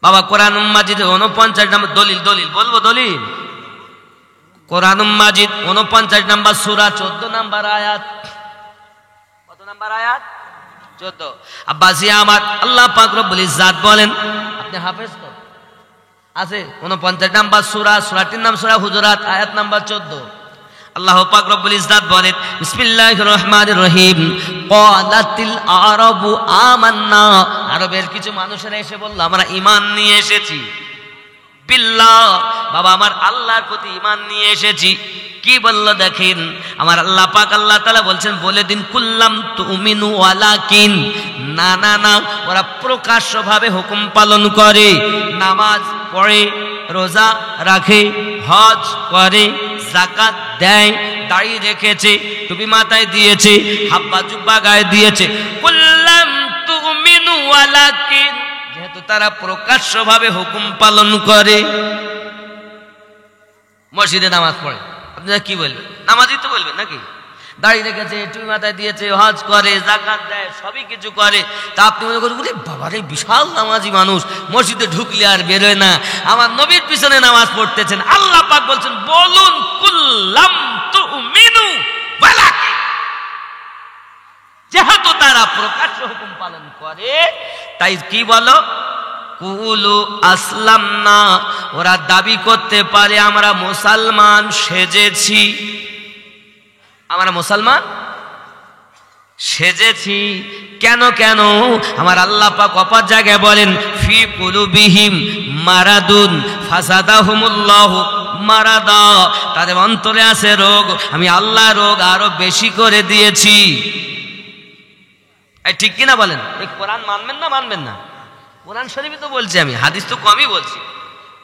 বাবা। কোরআন মাজিদে 49 নম্বর দলিল বলবো দলিল, কোরআন মাজিদ 49 নম্বর সূরা 14 নম্বর আয়াত। কত নম্বর আয়াত? 14। আব্বাসি আমার, আল্লাহ পাক রব্বুল ইজ্জাত বলেন, আপনি হাফেজ তো আছে 49 নম্বর সূরাটির নাম সূরা হুজুরাত, আয়াত নাম্বার 14। আল্লাহ পাক রব্বুল ইজ্জাত বলেন বিসমিল্লাহির রহমানির রহিম ক্বালাতিল আরাবু আমান্না, আরবের কিছু মানুষেরা এসে বলল আমরা ঈমান নিয়ে এসেছি। বিল্লাহ, বাবা আমার আল্লাহর প্রতি ঈমান নিয়ে এসেছি। কি বলল দেখেন, আমার আল্লাহ পাক আল্লাহ তাআলা বলছেন বলে দিন কুল্লাম তুমিনু ওয়ালাকিন, না না না, ওরা প্রকাশ্যভাবে হুকুম পালন করে, নামাজ পড়ে, রোজা রাখে, হজ করে, যাকাত দেয়, দাড়ি রেখেছে, টুপি মাথায় দিয়েছে, হাব্বা জুব্বা গায়ে দিয়েছে। কুল্লাম তুমিনু ওয়ালাকিন, যেহেতু তারা প্রকাশ্যভাবে হুকুম পালন করে, মসজিদে নামাজ পড়ে, আপনারা কি বলবেন? নামাজই তো বলবেন নাকি? দাড়ি রেখেছে, টুপি মাথায় দিয়েছে, হজ করে, যাকাত দেয়, সবই কিছু করে, তা আপনি মনে করেন বাবা রে বিশাল নামাজি মানুষ, মসজিদে ঢুকলে আর বেরোয় না, আমার নবীর পিছনে নামাজ পড়তেছেন। আল্লাহ পাক বলছেন বলুন কুল্লাম তুমিনু ওয়ালাকিন, যেহেতু তারা প্রকাশ্য হুকুম পালন করে তাই কি বলো কুলু আসলামনা, ওরা দাবি করতে পারে আমরা মুসলমান সেজেছি, আমরা মুসলমান সেজেছি। কেন কেন? আমার আল্লাহ পাক অপর জায়গায় বলেন ফি কুলুবিহিম মারাদুন ফাসাদাহুমুল্লাহু মারাদা, তাদের অন্তরে আছে রোগ, আমি আল্লাহ রোগ আরো বেশি করে দিয়েছি। এই ঠিক কিনা বলেন? এই কোরআন মানবেন না মানবেন না? কোরআন শরীফে তো বলছি, আমি হাদিস তো কমই বলছি।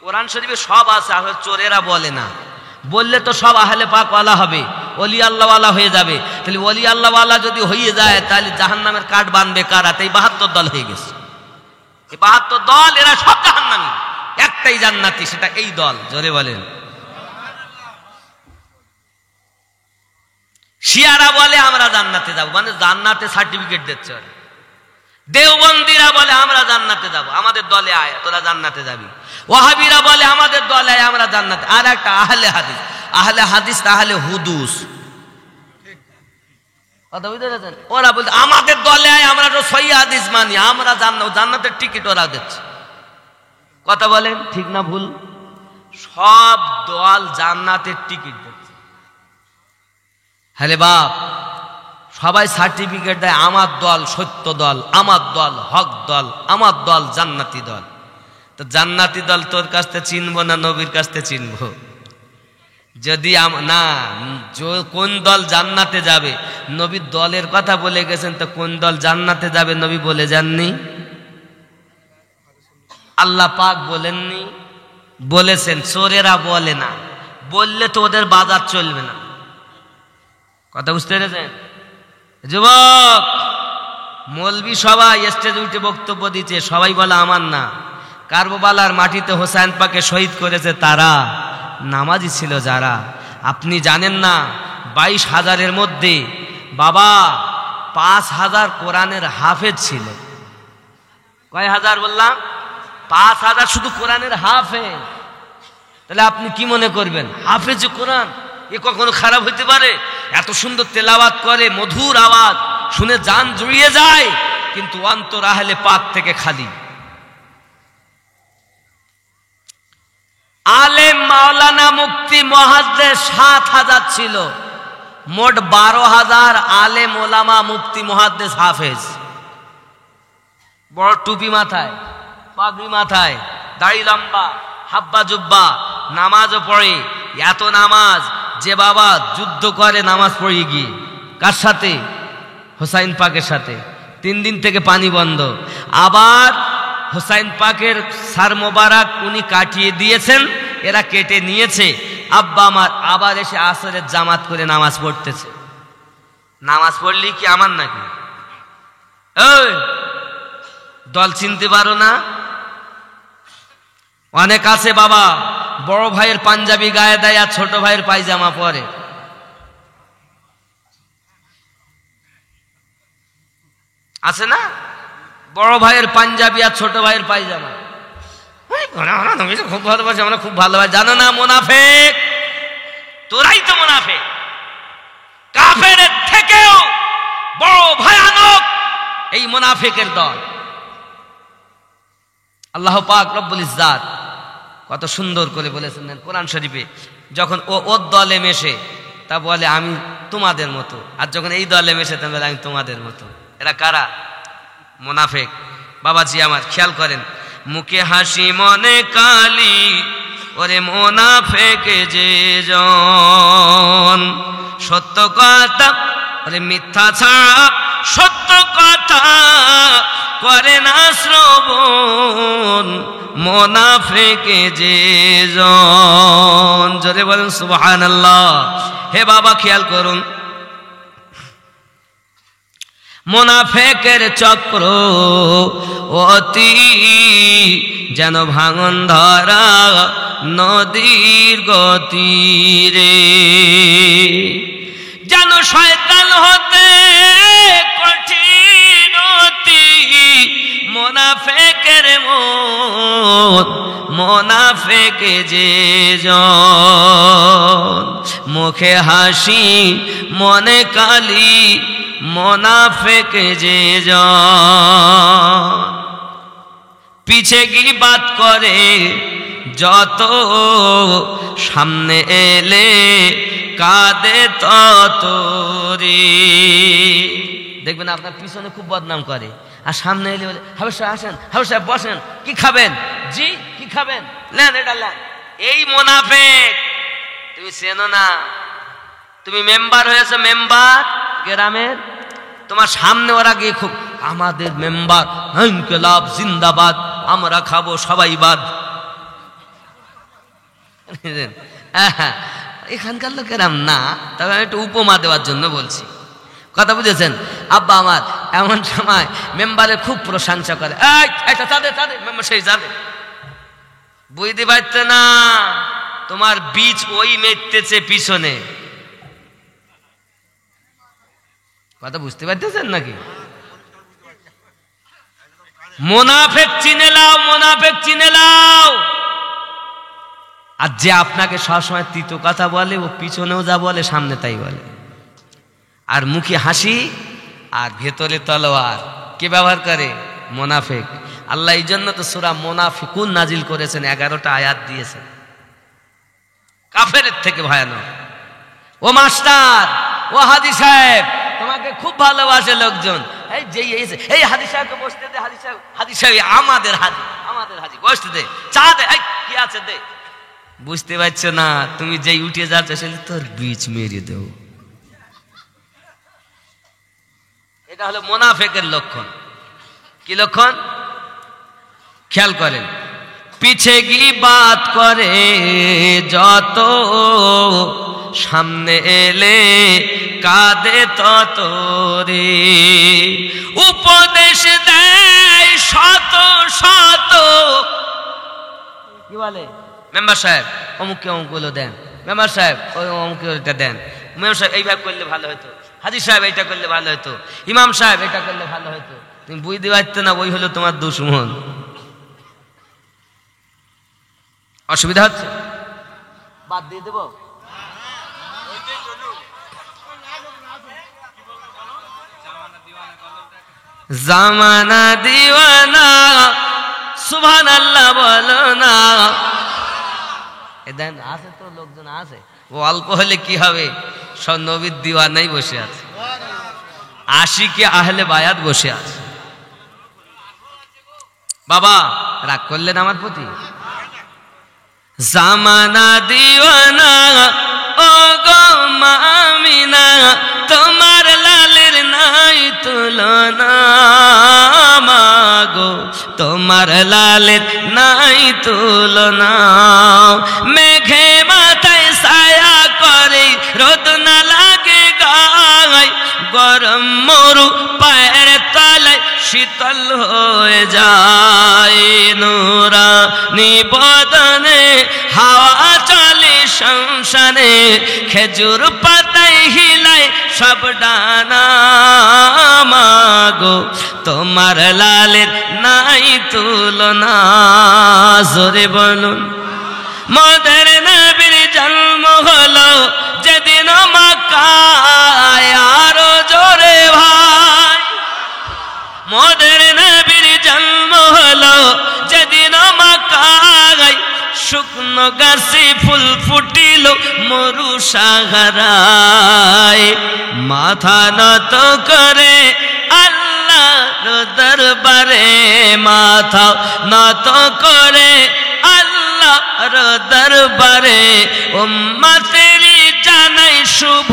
কোরআন শরীফে সব আছে, চোরেরা বলে না, বললে তো সব আহলে পাক ওয়ালা হবে, ওলি আল্লাহ ওয়ালা হয়ে যাবে। তাহলে ওলি আল্লাহ ওয়ালা যদি হয়ে যায় তাহলে জাহান্নামের কাঠ বানবে কারা? তাই 72 দল হয়ে গেছে। এই 72 দল এরা সব জাহান্নামী, একটাই জান্নাতি, সেটা এই দল। জোরে বলেন। শিয়ারা বলে আমরা জান্নাতে যাব, মানে জান্নাতে সার্টিফিকেট দিচ্ছে। দেওবন্দিরা বলে আমরা জান্নাতে যাব, আমাদের দলে আয় তোরা জান্নাতে যাবি। ওয়াহাবিরা বলে আমাদের দলে আয় আমরা জান্নাতে। আর একটা আহলে হাদিস, আহলে হাদিস তাহলে হুদুস, কথা বুঝতে পারছেন? ওরা বলছে আমাদের দলে আয়, আমরা তো সহিহ হাদিস মানি, আমরা জান্নাতের টিকিট ওরা দিচ্ছে। কথা বলেন ঠিক না ভুল? সব দল জান্নাতের টিকিট দিচ্ছে। হ্যালে বাপ, সবাই সার্টিফিকেট দেয় আমার দল সত্য দল, আমার দল হক দল, আমার দল জান্নাতি দল। তো জান্নাতি দল তোর কাছ থেকে চিনবো না নবীর কাছ থেকে চিনবো? যদি না, কোন দল জান্নাতে যাবে, নবী দলের কথা বলে গেছেন, তো কোন দল জান্নাতে যাবে নবী বলে যাননি? আল্লাহ পাক বলেননি? বলেছেন। চোরেরা বলে না, বললে তো ওদের বাজার চলবে না। কথা বুঝতে পেরেছেন? যুবক মৌলবি সবাই স্টেজে উঠে বক্তব্য দিচ্ছে, সবাই বলে আমার না। কারবালার মাটিতে হোসাইন পাকে শহীদ করেছে তারা, নামাজি ছিল যারা। আপনি জানেন না 22,000-এর মধ্যে বাবা 5,000 কোরআনের হাফেজ ছিল। কয় হাজার বললাম? 5,000 শুধু কোরআনের হাফেজ। তাহলে আপনি কি মনে করবেন হাফেজ কোরআন এ কখনো খারাপ হইতে পারে? এত সুন্দর তেলাওয়াত করে, মধুর আওয়াজ শুনে জান জুড়িয়ে যায়, কিন্তু অন্তর আহলে পাক থেকে খালি। আলেম মাওলানা মুফতি মুহাদ্দিস 7000 ছিল, মোট 12000 আলেম ওলামা মুফতি মুহাদ্দিস হাফেজ। বড় টুপি মাথায়, পাগড়ি মাথায়, দাড়ি লম্বা, হাব্বা জুব্বা, নামাজও পড়ে। এত নামাজ যে বাবা যুদ্ধ করে নামাজ পড়ে গিয়ে, কার সাথে? হোসাইন পাকের সাথে। 3 দিন থেকে পানি বন্ধ। আবার হোসাইন পাকের সার মোবারক উনি কাটিয়ে দিয়েছেন, এরা কেটে নিয়েছে। আব্বা আমার আবার এসে আসরের জামাত করে নামাজ পড়তেছে। নামাজ পড়লি কি আমার নাকি? এই দল চিনতে পারো না? অনেক আছে বাবা বড় ভাইয়ের পাঞ্জাবি গায়ে দেয় আর ছোট ভাইয়ের পায়জামা পরে। আছে না? বড় ভাইয়ের পাঞ্জাবি আর ছোট ভাইয়ের পায়জামা। খুব ভালোবাসি, আমরা খুব ভালোবাসি। জানো না মুনাফিক? তোরাই তো মুনাফিক। কাফেরের থেকেও বড় ভয়ানক এই মুনাফিকের দল। আল্লাহ পাক রব্বুল ইজ্জাত কত সুন্দর করে বলেছেন কোরআন শরীফে, যখন ওর দলে মেশে তা বলে আমি তোমাদের মতো, আর যখন এই দলে মেশে তা বলে আমি তোমাদের মতো। এরা কারা? মুনাফিক। বাবাজি আমার খেয়াল করেন, মুখে হাসি মনে কালি, ওরে মুনাফিক যে জন। সত্য কথা ওরে মিথ্যা ছাড়া সত্য কথা করে না শ্রবণ, মুনাফিক যে জন। জোরে বলেন সুবহানাল্লাহ। হে বাবা খেয়াল করুন, মুনাফিকের চক্র অতি যেন ভাঙন ধরা নদীর গতিরে, যেন শয়তান হতে কঠিন অতি মুনাফিকের মন, মুনাফিক যে জন। মুখে হাসি মনে কালি, মুনাফিক যে জন। পিছে গীবাত করে যত, সামনে এলে কাঁদে তত রে। দেখবেন আপনার পিছনে খুব বদনাম করে, আর সামনে এলে বলে হাবিব সাহেব আসেন, হাবিব সাহেব বসেন, কি খাবেন? জি কি খাবেন? নেন এটা নেন। এই মুনাফিক। তুমি চেনো না? তুমি মেম্বার হয়েছে, মেম্বার গ্রামের, তোমার সামনে ওরা গিয়ে খুব আমাদের মেম্বার ইনকিলাব জিন্দাবাদ, আমরা খাবো সবাই বাদ। এখানকার লোকেরাম না, তবে আমি একটু উপমা দেওয়ার জন্য বলছি, কথা বুঝেছেন? আব্বা আমার এমন সময় মেম্বারের খুব প্রশংসা করে, মেম্বার সেই যাবে, বুঝতে পারছে না তোমার বীজ ওই মেতেছে পিছনে। কথা বুঝতে পারতেছেন নাকি? মুনাফিক চিনে লাও, মুনাফিক চিনে লাও। আর যে আপনাকে সবসময় তিতো কথা বলে, ও পিছনেও যা বলে সামনে তাই বলে। আর মুখে হাসি আর ভেতরে তলোয়ার কে ব্যবহার করে? মুনাফিক। আল্লাহ এই জন্য তো সূরা মুনাফিকুন নাজিল করেছেন, 11টা আয়াত দিয়েছেন। কাফেরের থেকে ভয়ানক। ও মাস্টার, ও হাদি সাহেব, তোমাকে খুব ভালোবাসে লোকজন। এই যেই এই হাদি সাহেবকে বসতে দে, হাদি সাহেব, হাদি সাহেব আমাদের হাদি, আমাদের হাদি, বসতে দে, চা দে, এই কি আছে দে। বুঝতে পারছো না? তুমি যেই উঠে যাচ্ছ সেটা তোর বীজ মেরে দেব। এটা হলো মুনাফিকের লক্ষণ। কি লক্ষণ? খেয়াল করেন, পিছে গীবাত করে যত, সামনে এলে কাঁদে তত রে। উপদেশ দেয় শত শত। কি বলে? মেম্বার সাহেব অমুককে অমুক গুলো দেন, মেম্বার সাহেব ওই অমুক ওইটা দেন, মেম্বার সাহেব এইভাবে করলে ভালো হতো, হাজি সাহেব এইটা করলে ভালো হতো, ইমাম সাহেব এটা করলে ভালো হতো। তুমি বুঝতে পারছো না? ওই হলো তোমার দুশমন। অসুবিধা হচ্ছে? বাদ দিয়ে দেবো? জামানা দিওয়ানা, সুবহানাল্লাহ বলো না। দেন, আছে তো লোকজন আছে, ও অল্প হলে কি হবে, সব নবীর দিওয়ানাই বসে আছে, আশিকে আহলে বায়াত বসে আছে। বাবা রাগ করলেন আমার প্রতি? জামানা দিওয়ানা ও গো মামিনা, তোমার লালের নাই তুলনা, মাগো তোমার লালের নাই তুলনা। মেঘে মাথায় ছায়া করে, রোদ না লাগে গায়, গরম মরু পায়ের তলায় শীতল হয়ে যায়। নুরানি বদনে হাওয়া চলে সংসারে, খেজুর পাতায় হিলায় সব ডানা, মাগো তোমার লালের নাই তুলনা। জোরে বলুন। মোদের নবীর জন্ম হলো যেদিন মক্কায়, আরো জোরে ভাই। মোদের নবীর জন্ম হলো যেদিন মক্কায়, শুকনো গাছে ফুল ফুটিল মরু সাহারায়। মাথা নত করে আল্লাহর দরবারে, মাথা নত করে আল্লাহর দরবারে, উম্মতেরই জানাই শুভ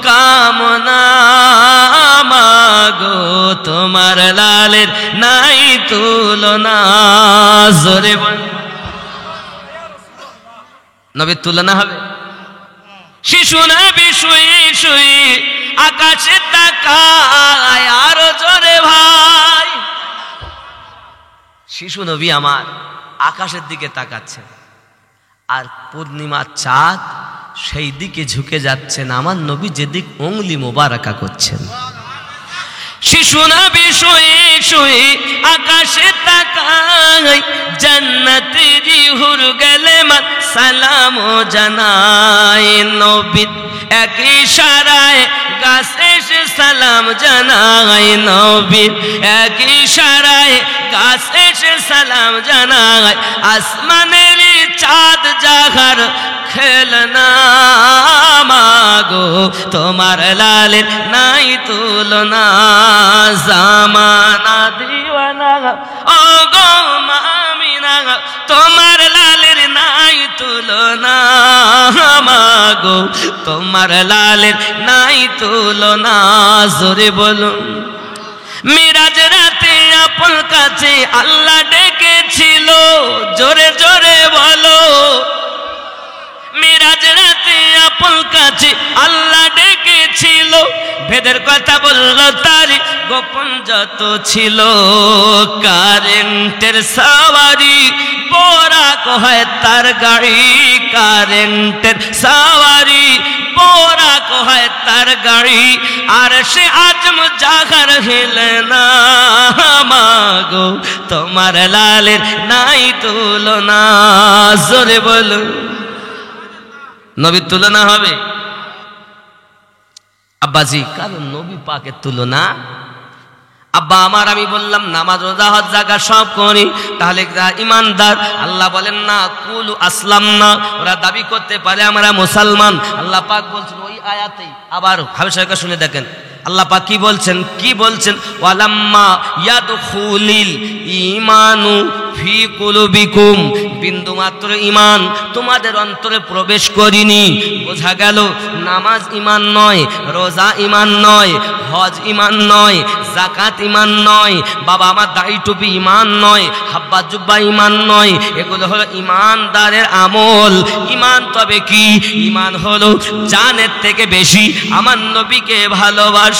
কামনা, মাগো তোমার লালের নাই তুলনা। জোরে বল। নবীর তুলনা হবে? শিশু নবী শুয়ে শুয়ে আকাশে তাকায়, আরো জোরে ভাই। শিশু নবী আমার আকাশের দিকে তাকাচ্ছেন, আর পূর্ণিমার চাঁদ সেই দিকে ঝুঁকে যাচ্ছেন, আমার নবী যেদিক উংলি মোবারকা করছেন। শিশু নবী শুয়ে শুয়ে আকাশে তাকায়, জান্নাতেরই হুর গেলে মা সালাম জানায়। নবী এক ইশারায় গাছ এসে সালাম জানায়, নবী এক ইশারায় গাছ এসে সালাম জানায়। আসমানেরই চাঁদ জাগার খেলনা, মাগো তোমার লালের নাই তুলনা। জামানা দিওয়ানা ও গো মামিনা, তোমার লালের নাই তুলনা, মাগো তোমার লালের নাই তুলনা। জোরে বলুন। মিরাজ রাতে আপন কাছে আল্লাহ ডেকেছিল, জোরে জোরে বলো। মিরাজ রাতে আপন কাছে আল্লাহ ডেকেছিল, ভেদের কথা বলল তারি গোপন যত ছিল। কারেন্টের সাওয়ারি বোরাক হয় তার গাড়ি, কারেন্টের সাওয়ারি বোরাক হয় তার গাড়ি। আর সে আজম জাগার হেলে না, মাগো তোমার লালের নাই তুলনা। জোরে বলো। নবীর তুলনা হবে? আব্বাজি কারণ নবী পাকের তুলনা। আব্বা আমার আমি বললাম নামাজ রোজা হজ যাকাত সব করি, তাহলে ইমানদার? আল্লাহ বলেন না, কুলু আসলাম না, ওরা দাবি করতে পারে আমরা মুসলমান। আল্লাহ পাক বলছেন ওই আয়াতেই, আবার হাবিবকে শুনে দেখেন আল্লাহ পাক কি বলছেন, কি বলছেন? ওয়ালাম্মা ইয়াদখুলিল ঈমানু ফি কুলুবিকুম, বিন্দু মাত্র ঈমান তোমাদের অন্তরে প্রবেশ করিনি। বোঝা গেল নামাজ ঈমান নয়, রোজা ঈমান নয়, হজ ঈমান নয়, যাকাত ঈমান নয়, বাবা আমার দাড়ি টুপি ঈমান নয়, হাব্বা জুব্বা ঈমান নয়। এগুলো হলো ঈমানদারের আমল। ঈমান তবে কি? ঈমান হলো জানের থেকে বেশি আমার নবীকে ভালোবাসা।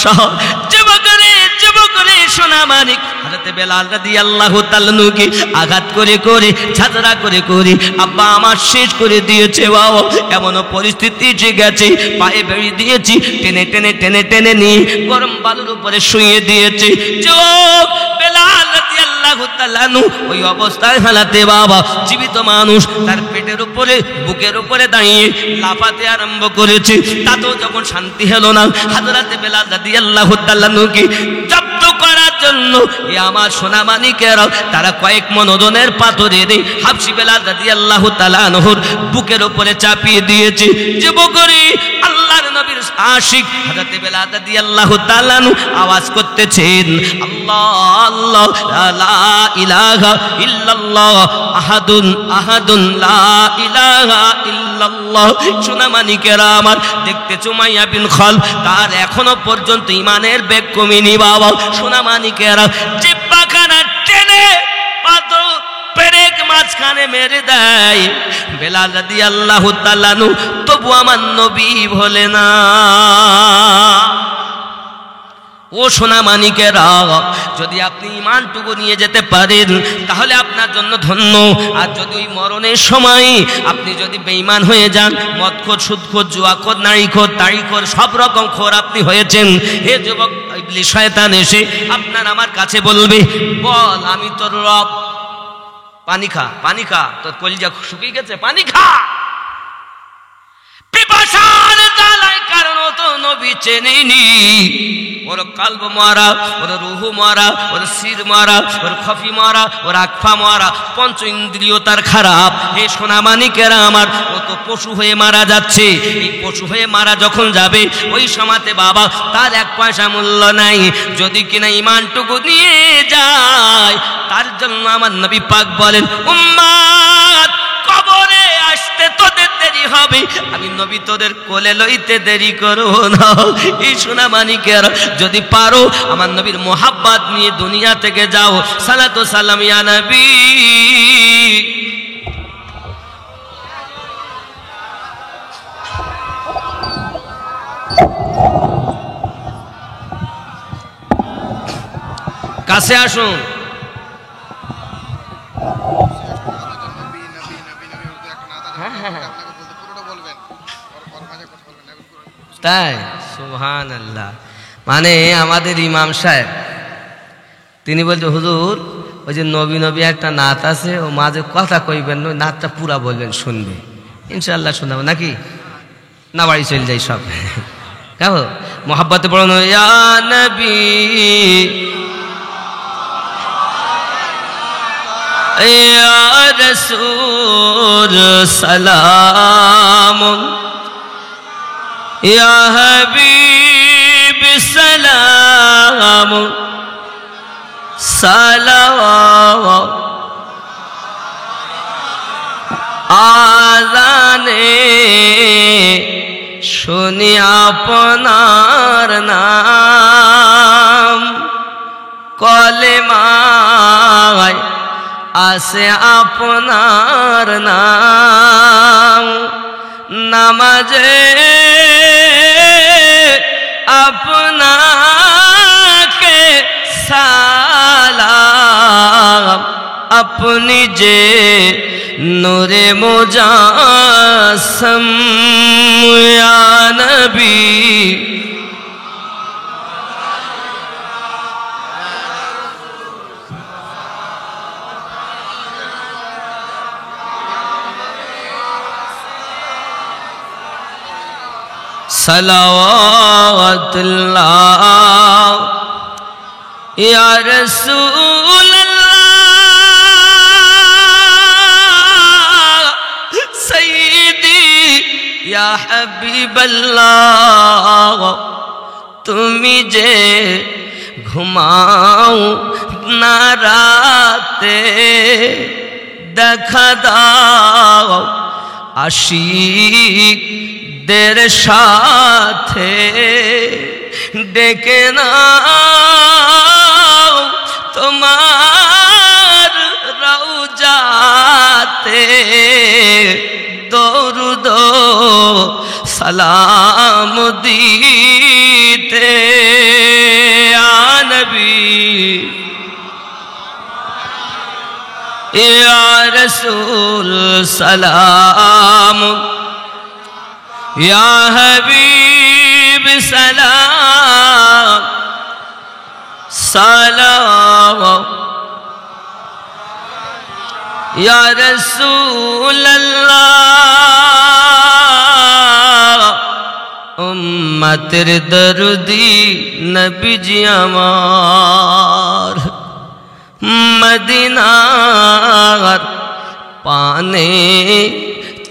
যুবকরে যুবকরে সোনা মানিক হযরত বেলাল রাদিয়াল্লাহু তাআলা নুকে আঘাত করে করে ঝাঁঝরা করে করে আব্বা আমার শেষ করে দিয়েছে। বাবা এমন পরিস্থিতি যে গেছে, পায়ে বেড়ি দিয়েছি, টেনে টেনে টেনে টেনে নিয়ে গরম বালুর উপরে শুয়ে দিয়েছে। যুবক বেলাল রাদিয়াল্লাহু তাআলা নু ওই অবস্থায় হালাতে বাবা জীবিত মানুষ তার পেটের উপরে বুকের উপরে দাঁড়িয়ে লাফাতে আরম্ভ করেছে। তাতেও যখন শান্তি হলো না, হযরত বেলাল রাদিয়াল্লাহু তাআলা নুকে জব্দ করার জন্য এ আমার সোনামানিকেরা তারা কয়েক মণ ওজনের পাথর এনে হাবশী বেলাল রাদিয়াল্লাহু তাআলা আনহুর বুকের উপরে চাপিয়ে দিয়েছে। যে বকরি আল্লাহর নবীর আশিক হযরত বেলাল রাদিয়াল্লাহু তাআলা আনহু আওয়াজ করতেছেন, আল্লাহ আল্লাহ লা ইলাহা ইল্লাল্লাহ আহাদুন আহাদুন লা ইলাহা ইল্লাল্লাহ। সোনামানিকেরা আমার দেখতেছো উমাইয়া বিন খাল তার এখনো পর্যন্ত ঈমানের বেগ কমেনি বাবা। সোনামানিকেরা জিহ্বাখানা টেনে পাথর পেরেক মাঝখানে মেরে দেয় বেলাল রাদিয়াল্লাহু তাআলা আনহু, তবু আমার নবী ভোলে না। ও সোনামানিকেরা, যদি আপনি ঈমানটুকু নিয়ে যেতে পারেন তাহলে আপনার জন্য ধন্য। আর যদি ওই মরণের সময় আপনি যদি বেঈমান হয়ে যান, মদখোর সুদখোর জুয়াখোর নারীখোর তাড়িখোর সব রকম খোর আপনি হয়েছেন, হে যুবক ইবলিস শয়তান এসে আপনার আমার কাছে বলবে, বল আমি তোর রব, পানি খা পানি খা, তোর কলিজা শুকিয়ে গেছে, পানি খা। পিপাসার জ্বালায় কারণ তো নবী চেনেনি, ওর কালব মারা, ওর রুহু মারা, ওর শির মারা, ওর খফি মারা, ওর আকফা মারা, পঞ্চ ইন্দ্রিয় তার খারাপ। হে সোনামানিকেরা আমার, ও তো পশু হয়ে মারা যাচ্ছে। এই পশু হয়ে মারা যখন যাবে ওই সময়তে বাবা তার এক পয়সা মূল্য নাই। যদি কিনা ঈমানটুকু নিয়ে যায়, তার জন্য আমার নবী পাক বলেন, উম্মাত কবরে আসতে তোদের দেরি হবে, আমি নবী তোদের কোলে লইতে দেরি করো না। এই সোনামানিকেরা যদি পারো আমার নবীর মোহাব্বত নিয়ে দুনিয়া থেকে যাও। সালাতু সালাম ইয়া নবী। কাছে আসুন। তাই সুবহানাল্লাহ। মানে আমাদের ইমাম সাহেব তিনি বলছে, হুজুর ওই যে নবী নবী একটা নাত আছে, ও মাঝে কথা কইবেন না, নাতটা পুরা বলবেন, শুনবে ইনশাআল্লাহ শোনাবো নাকি না, বাড়ি চলে যাই সব। কেমন মোহাব্বতে পড়ানো, ইয়া নবী ইয়া রাসূল সালাম, ইয়া হাবিব সালাম সালাম। আযানে শুনি আপনার নাম, কলেমায় আসে আপনার নাম, নামাজে আপনাকে সালাম, আপনি যে নূরে মুজাসসাম ইয়া নবী। সালাওয়াতুল্লাহ ইয়া রাসূলুল্লাহ সাইয়্যিদি ইয়া হাবিবাল্লাহ, তুমি যে ঘুমাও না রাতে দেখা দাও, আশিক দের সাথে ডেকে নাও তোমার রওজাতে, দরুদ সালাম দিতে ইয়া নবী ইয়া রাসূল সালাম, ইয়া হাবিব সালাম সালাম, ইয়া রাসূলুল্লাহ উম্মতের দরদি নবীজি আমার মদিনার পানে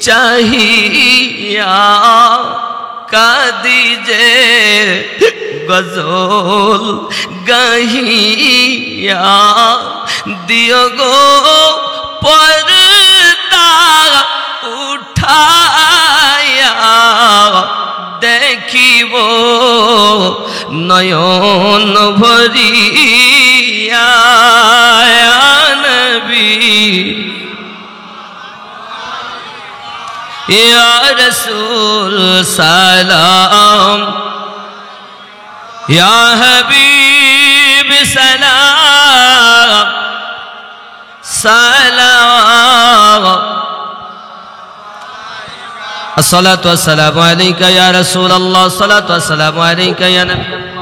चाहिया কাদিজে গজল গাহিয়া দিও গো পর্দা উঠায়া দেখিব নয়ন ভরিয়া নবী या रसूल सलाम या हबीब सलाम सलाम अस्सलातु वस्सलामु अलैका या रसूल अल्लाह अस्सलातु वस्सलामु अलैका या नबी अल्लाह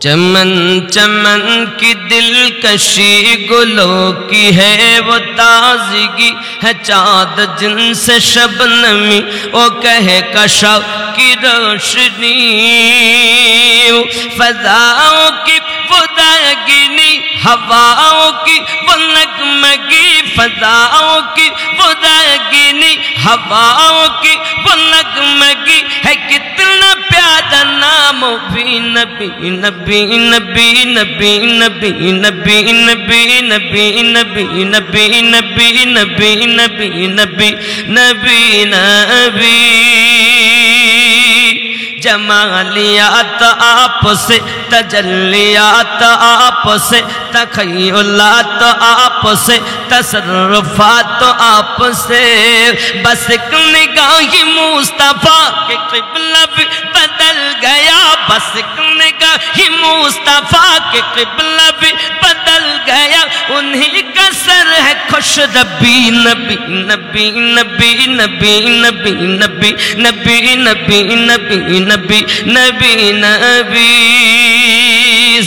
चमन चमन की दिलकशी गुलों की है वो ताजगी है चाँद जिनसे शबनमी वो कहे कशा की रोशनी फजाओं की वो दागिनी हवाओं की वो नगमगी फजाओं की वो दागिनी हवाओं की वो नगमगी है कितना प्यारा नाम भी नबी नबी नबी नबी नबी नबी नबी नबी नबी नबी नबी नबी नबी नबी नबी नबी जमालियात आपसे तजल्लियात आपसे तखय्युलात आपसे तसर्रुफात आपसे बस एक निगाह मुस्तफा के क़िबला भी बदल गया बस एक निगाह मुस्तफा के क़िबला भी बदल गया उन्हीं का सर है खुश रबी नबी नबी नबी नबी नबी नबी नबी नबी नबी नबी नबी नबी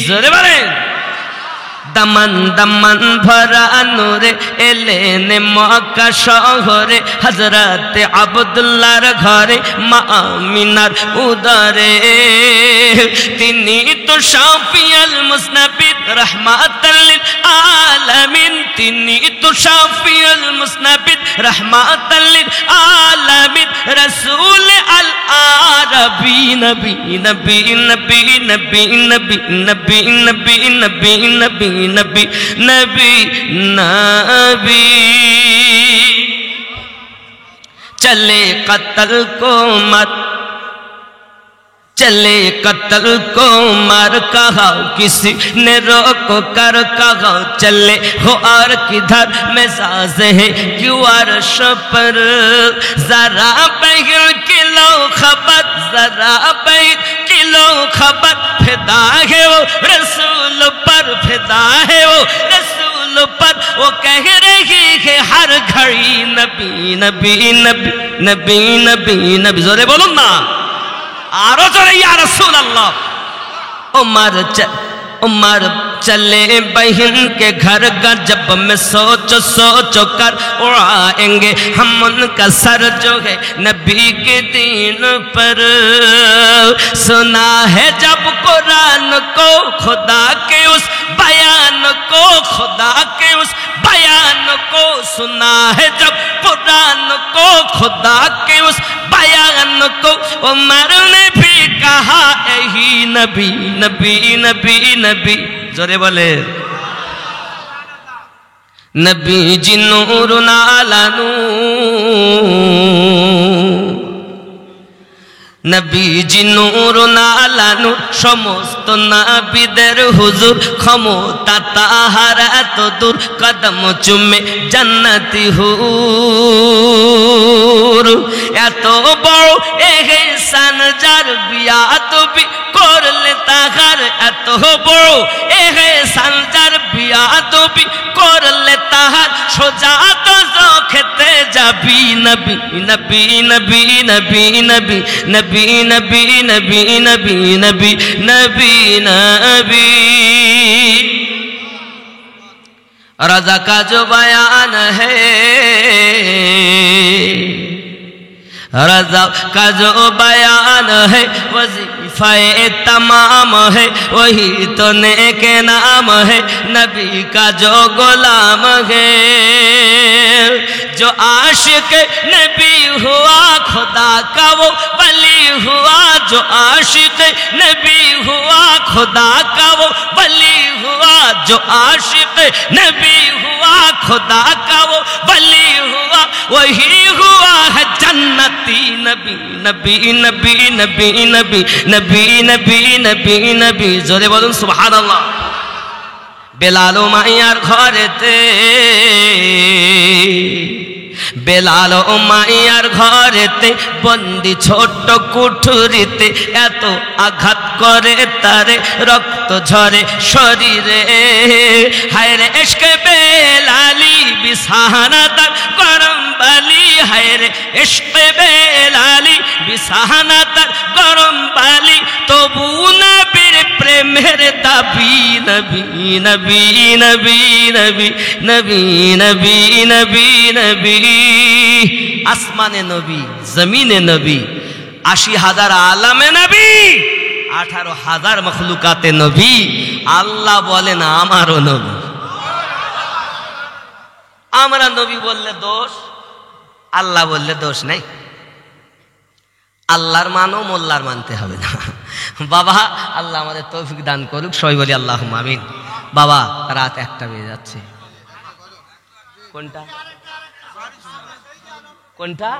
जोरे बोले दमन दमन भरा नूरे एलेने मक्का शहरे हजरत अब्दुल्लाहर घरे मा आमिनार उदरे तिनी तो शाफिउल मुस्नबिद रहमतल लिल आलमीन तिनी तो शाफिउल मुस्नबिद रहमतल लिल आलमीन रसूल अल आरबी नबी नबी नबी नबी नबी नबी नबी नबी नबी नबी नबी नबी चले कत्ल को मत चले कत्ल को मार कहा किसी ने रोको कर कहा चले हो और किधर में साज है क्यों अर्श पर जरा बहर किलो खबर जरा बहर किलो खबर फिदा है वो रसूल पर फिदा है वो रसूल पर वो कह रही है हर घड़ी नबी नबी नबी नबी नबी नबी जोरे बोलो ना आरो जोरे या रसूल अल्लाह उमर चले बहन के घर का जब मैं सोचो सोचो कर उड़ाएंगे हम उनका सर जो है नबी के दीन पर सुना है जब कुरान को खुदा के उस बयान को खुदा के उस बयान को सुना है जब कुरान को खुदा के उस बयान को उमर ने भी कहा यही नबी नबी नबी नबी जोरे बोले नबी जी नूरुन अला नूर नबी जी नूरुन अला नूर समस्त नबीদের হুজুর ক্ষমতা তাহার এত দূর কদম চুমে জান্নাতি হুর এত বড় এহসান যার বিয়া তুমি করলে তাহার এত বড় এহসান যার বিয়া তুমি করলে তাহার সোজা তো খেতে যাবি নবী নবী নবী নবী নবী নবী নবী নবী নবী নবী নবী নবী रज़ा का जो बयान है, रज़ा का जो बयान है, वजीफ़ाए तमाम है, वही तो नेक नाम है, नबी का जो गुलाम है। जो आशिक नबी हुआ खुदा का वो वली हुआ, जो आशिक नबी हुआ खुदा का वो वली हुआ, जो आशिक नबी हुआ खुदा का वो वली हुआ, वही हुआ है जन्नती। नबी नबी नबी नबी नबी नबी नबी नबी नबी, जोरे बोलुन सुबहानाल्लाह। बेलाल ও মাইয়ার ঘরেতে, বেলাল ও মাইয়ার ঘরেতে বন্দি ছোট্ট কুঠুরিতে, এত আঘাত করে তারে রক্ত ঝরে শরীরে। হায়রে ইশকে বেলালি বিছানা তার গরম বালি, হায়রে ইশকে বেলালি বিছানা তার গরম বালি, তবু নবীর প্রেমের দাবি। নবী নবী নবী নবী নবী নবী নবী নবী, আসমানে নবী, জমিনে নবী, ৮০,০০০ আলামে নবী, ১৮,০০০ মখলুকাতে নবী। আল্লাহ বলেন আমারও নবী। আমরা নবী বললে দোষ, আল্লাহ বললে দোষ নাই। আল্লাহর মানো, মোল্লার মানতে হবে না। বাবা আল্লাহ আমাদের তৌফিক দান করুক, সবাই বলি আল্লাহুম্মা আমিন। বাবা রাত ১টা বেজে যাচ্ছে। কোনটা কোনটা?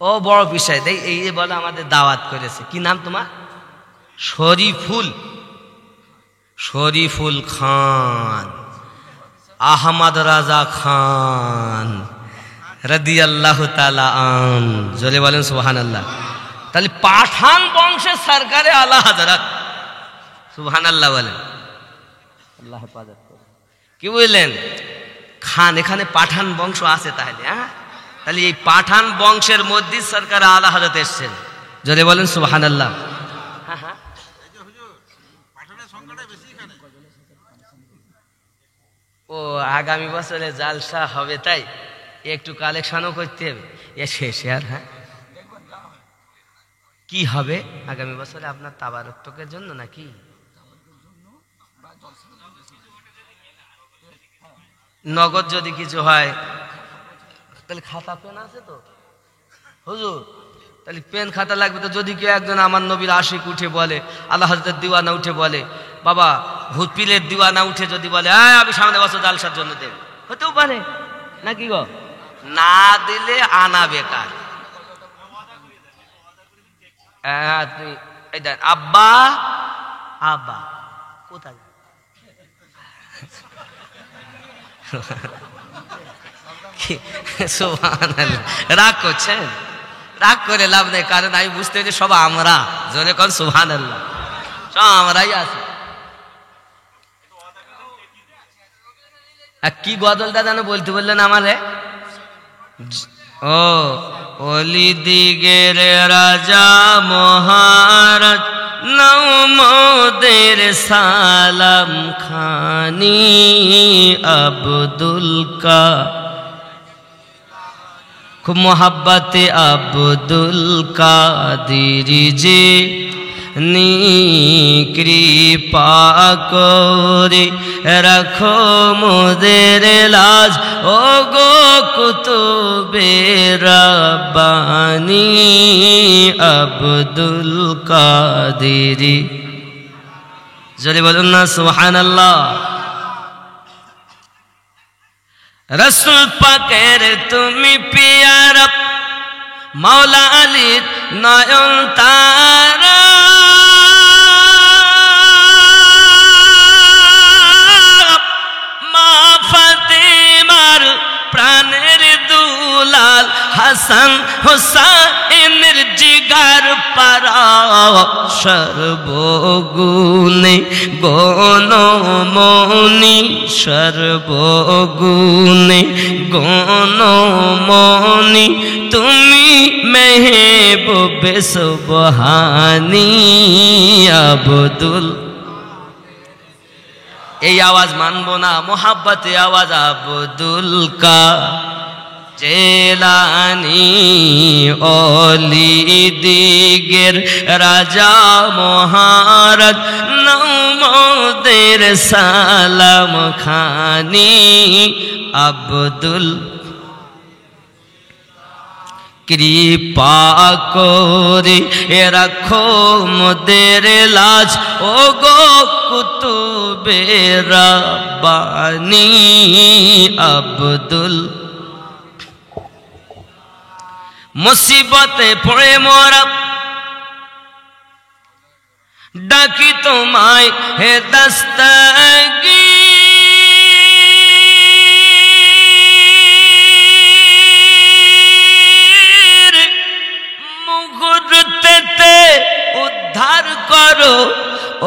ও বড় বিষয় দেই, এই যে বলে আমাদের দাওয়াত করেছে। কি নাম তোমার? শরীফুল, শরীফুল খান, আহমদ রাজা খান রাদিয়াল্লাহু তাআলা আন, জোরে বলেন সুবহানাল্লাহ। তাহলে পাঠান বংশের সরকারে আলা হযরত, সুবহানাল্লাহ বলেন। আল্লাহ হেফাজত করে। কি বললেন? খান, এখানে পাঠান বংশ আছে তাহলে। হ্যাঁ, তাহলে এই পাঠান বংশের মধ্যে সরকার আলা হযরত এসেছেন, জোরে বলেন সুবহানাল্লাহ। হ্যাঁ হ্যাঁ, ও আগামী বছরে জালসা হবে, তাই একটু কালেকশনও করতে হবে। এ শেষে আর হ্যাঁ কি হবে আগামী বছরে আপনার তাবারুকের জন্য নাকি? নগদ যদি কিছু হয় তাহলে খাতা পেন আছে তো হুজুর, তাহলে পেন খাতা লাগবে তো। যদি কেউ একজন আমার নবীর আশিক উঠে বলে, আল্লাহ হযরতের দিওয়ানা উঠে বলে, বাবা হুপিলের দিওয়ানা উঠে যদি বলে আমি সামনে বছর জালসার জন্য দেব, হতেও পারে নাকি গো? না দিলে আনা বেকার। তুমি এই দেন আব্বা, আব্বা কোথায়? সুবহানাল্লাহ। রাগ করছেন? রাগ করে লাভ নেই, কারণ আমি বুঝতে পেরেছি সব আমরা, জোরে কোন সুবহানাল্লাহ, সব আমরাই আছি। কি গজলটা যেন বলতে বললেন আমারে? ও অলি দিগের রাজা মহারাজ নৌমদের সালাম খানি আব্দুল কা, খুব মোহাব্বতে আব্দুল কাদির যে নি কৃপা করে রাখো মোদের লাজ, ও গো কুতুবে রাব্বানি আব্দুল কাদির। জোরে বলুন না সুবহানাল্লাহ। রসুল পাকের তুমি পিয়ারা, মাওলা আলীর নয়ন তারা, মা ফাতেমার প্রাণের দুলাল, হাসান হুসাইনের জিগার পারা, সর্বগুণে গণমনি, সর্বগুণে গণমনি তুমি মেহবুবে সুবহানি আব্দুল। এই আওয়াজ মানবো না, মোহাব্বতে আওয়াজ আব্দুল জেলানি অলি দিগের রাজা মহারাজ নমদের সালাম খানি আব্দুল কৃপা করে রাখো মোদের লাজ ও গো কুতুবে রাব্বানি আব্দুল মুসিবতে পড়ে মোরা ডাকি তোমায় হে দস্তগীর মুহূর্তেতে উদ্ধার করো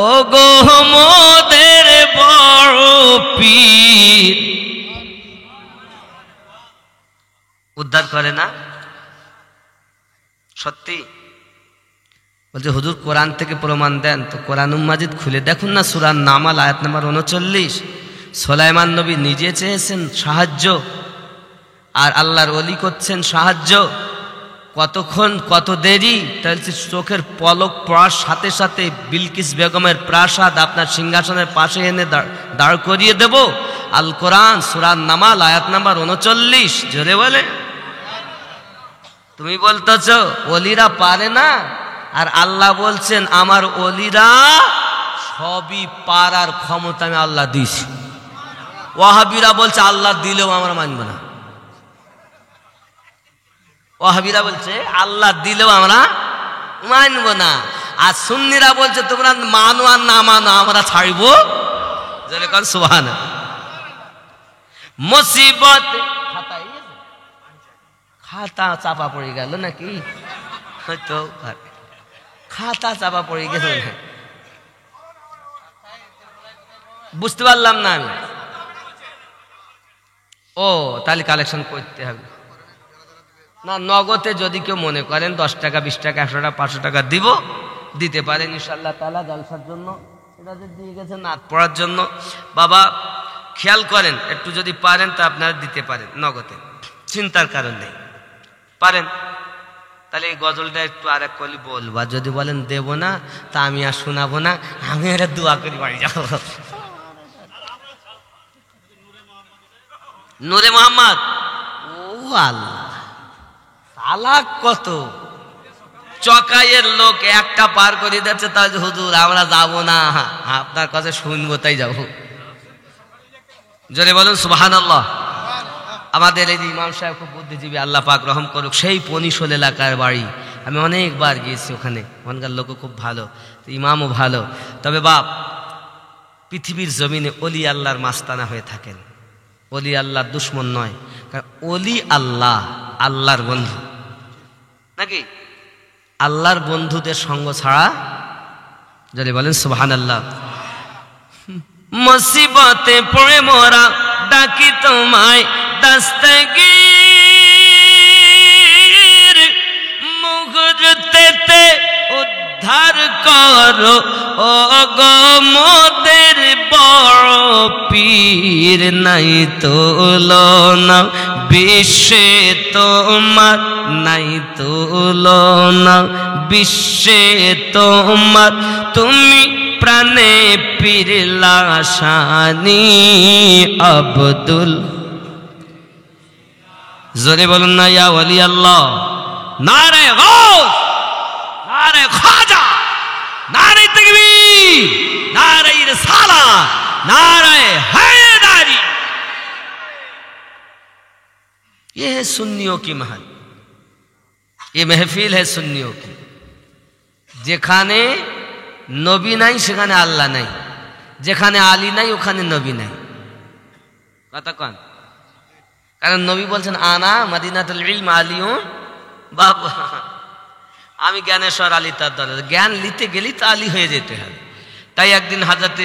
ও গো মোদের বড় পীর। উদ্ধার করে না? সত্যি বলছে হুজুর কোরআন থেকে প্রমাণ দেন। তো কোরআনুল মাজিদ খুলে দেখুন না, সূরা নামাল আয়াত নাম্বার 39। সুলাইমান নবী নিজে চেয়েছেন সাহায্য, আর আল্লাহর ওলি করছেন সাহায্য। কতক্ষণ, কত দেরি! তাহলে চোখের পলক পড়ার সাথে সাথে বিলকিস বেগমের প্রাসাদ আপনার সিংহাসনের পাশে এনে দাঁড় করিয়ে দেব। আল কোরআন সূরা নামাল আয়াত নাম্বার 39। জোরে বলে। তুমি বলতেছ ওলিরা পারে না, আর আল্লাহ বলছেন আমার ওলিরা সবই পারার ক্ষমতা আমি আল্লাহ দিয়েছি। ওয়াহাবিরা বলছে আল্লাহ দিলেও আমরা মানব না। ওয়াহাবিরা বলছে আল্লাহ দিলেও আমরা মানব না, আর সুন্নিরা বলছে তোমরা মানো আর না মানো আমরা ছাড়ব। যেরকম সুবহানাল্লাহ। মুসিবত খাতা চাপা পড়ে গেল নাকি? হয়তো খাতা চাপা পড়ে গেল, বুঝতে পারলাম না আমি। ও তাহলে কালেকশন করতে হবে না। নগদে যদি কেউ মনে করেন 10 টাকা 20 টাকা 100 টাকা 500 টাকা দিব, দিতে পারেন ইনশাআল্লাহ তাআলা। জলসার জন্য এটা যে দিয়ে গেছে নাত পড়ার জন্য, বাবা খেয়াল করেন একটু, যদি পারেন তা আপনারা দিতে পারেন নগদে, চিন্তার কারণ নেই। পারেন তাহলে এই গজলটা একটু আর এক কলি বলবা। যদি বলেন দেব না, তা আমি আর শোনাবো না, আমি এটা দোয়া করি বাড়ি যাবো। নূরে মোহাম্মদ, ও আল্লাহ, চালাক কত! চকাইয়ের লোক একটা পার করে দিচ্ছে, তাহলে হুজুর আমরা যাব না, আপনার কাছে শুনবো তাই যাবো। জোরে বলুন সুবহানাল্লাহ। আমাদের এই ইমাম সাহেব খুব বুদ্ধিজীবী, আল্লাহ পাক রহম করুক। সেই পনিশোল এলাকার বাড়ি, আমি অনেকবার গিয়েছি ওখানে। ওখানকার লোকও খুব ভালো, ইমামও ভালো। তবে বাপ, পৃথিবীর জমিনে অলি আল্লাহর মাস্তানা হয়ে থাকেন। অলি আল্লাহর দুশ্মন নয়, কারণ অলি আল্লাহ আল্লাহর বন্ধু নাকি? আল্লাহর বন্ধুদের সঙ্গ ছাড়া, যদি বলেন সুবহানাল্লাহ। মুসিবতে পড়ে মোরা ডাকি তোমায় দস্তগীর মুহূর্তেতে উদ্ধার করো ও গো মোদের বড় পীর। নাই তুলনা বিশ্বে তোমার, নাই তুলনা বিশ্বে তোমার, তুমি প্রাণে পীরলা শানি আব্দুল। জোরে বলুন না ইয়া ওলি আল্লাহ। নারে গাউস, নারে খাজা, নারে তাকবীর, नारे रिसालत, नारे हैदरी। ये है सुन्नियों की महल, ये महफिल है सुन्नियों की। যেখানে নবী নাই সেখানে আল্লাহ নাই, যেখানে আলী নাই ওখানে নবী নাই। কথা কন, কারণ নবী বলছেন আনা মদিনাতুল ইলম আলিউন। বাবা, আমি জ্ঞানেশ্বর আলী তার দরজা। জ্ঞান নিতে গেলেই তো আলী হয়ে যেতে হবে। তাই একদিন হযরতে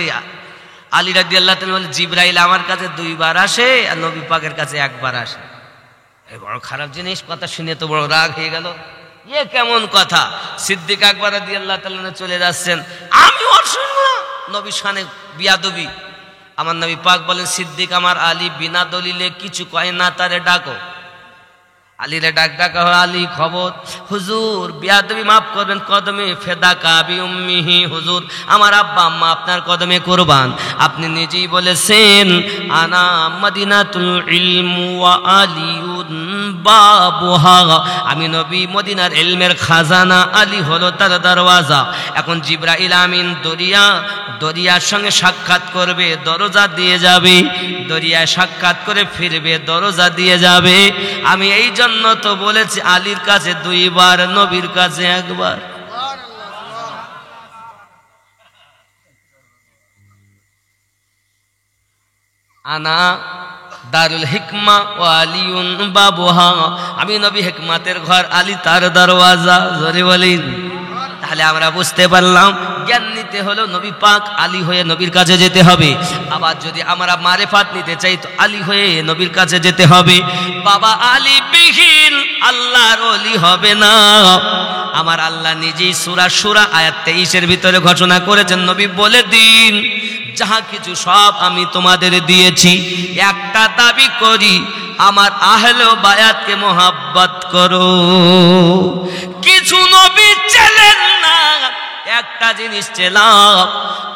আলী রাদিয়াল্লাহু তাআলা বলে, জিবরাইল আমার কাছে 2 বার আসে আর নবী পাকের কাছে 1 বার আসে। এই বড় খারাপ জিনিস। কথা শুনে তো বড় রাগ হয়ে গেল। এ কেমন কথা? সিদ্দিক আকবর রাদিয়াল্লাহু তাআলা চলে যাচ্ছেন, আমি ওর শুনবো না। নবীর শানে বিয়াদবি। আমার নবী পাক বলেন, সিদ্দিক আমার আলী বিনা দলিলে কিছু কয় না, তারে ডাকো। আলীরে ডাকা হয়। আলী খবর, হুজুর বিয়াদবি মাফ করবেন, কদমে ফেদা কাবি উম্মিহি, হুজুর আমার আব্বা আম্মা আপনার কদমে কুরবান। আপনি নিজেই বলেছেন, আনা মদিনাতুল ইলম ওয়া আলিউন বাবুহা, আমি নবী মদিনার ইলমের খাজানা, আলী হলো তার দরওয়াজা। এখন জিবরাইল আমিন দরিয়ার সঙ্গে সাক্ষাৎ করবে, দরজা দিয়ে যাবে, দরিয়ায় সাক্ষাৎ করে ফিরবে, দরজা দিয়ে যাবে। আমি এই জন্য তো বলেছি আলীর কাছে 2 বার, নবীর কাছে 1 বার। আনা দারুল হিকমা ও আলিউন বাবুহা, আমি নবী হিকমাতের ঘর, আলী তার দরওয়াজা। জোরে বলেন। তাহলে আমরা বুঝতে পারলাম জ্ঞান নিতে হলো নবী পাক আলী হয়ে নবীর কাছে যেতে হবে। আবার যদি আমরা মারেফাত নিতে চাই তো আলী হয়ে নবীর কাছে যেতে হবে। বাবা আলী বিহীন আল্লাহর ওলি হবে না। আমার আল্লাহ নিজেই সূরা সূরা আয়াত 23-এর ভিতরে ঘোষণা করেছেন, নবী বলে দিন যাহা কিছু সব আমি তোমাদের দিয়েছি, একটা দাবি করি, আমার আহলে বায়াতকে মোহাব্বত করো। কিছু নবী ছিলেন না, একটা জিনিস ছিলাম,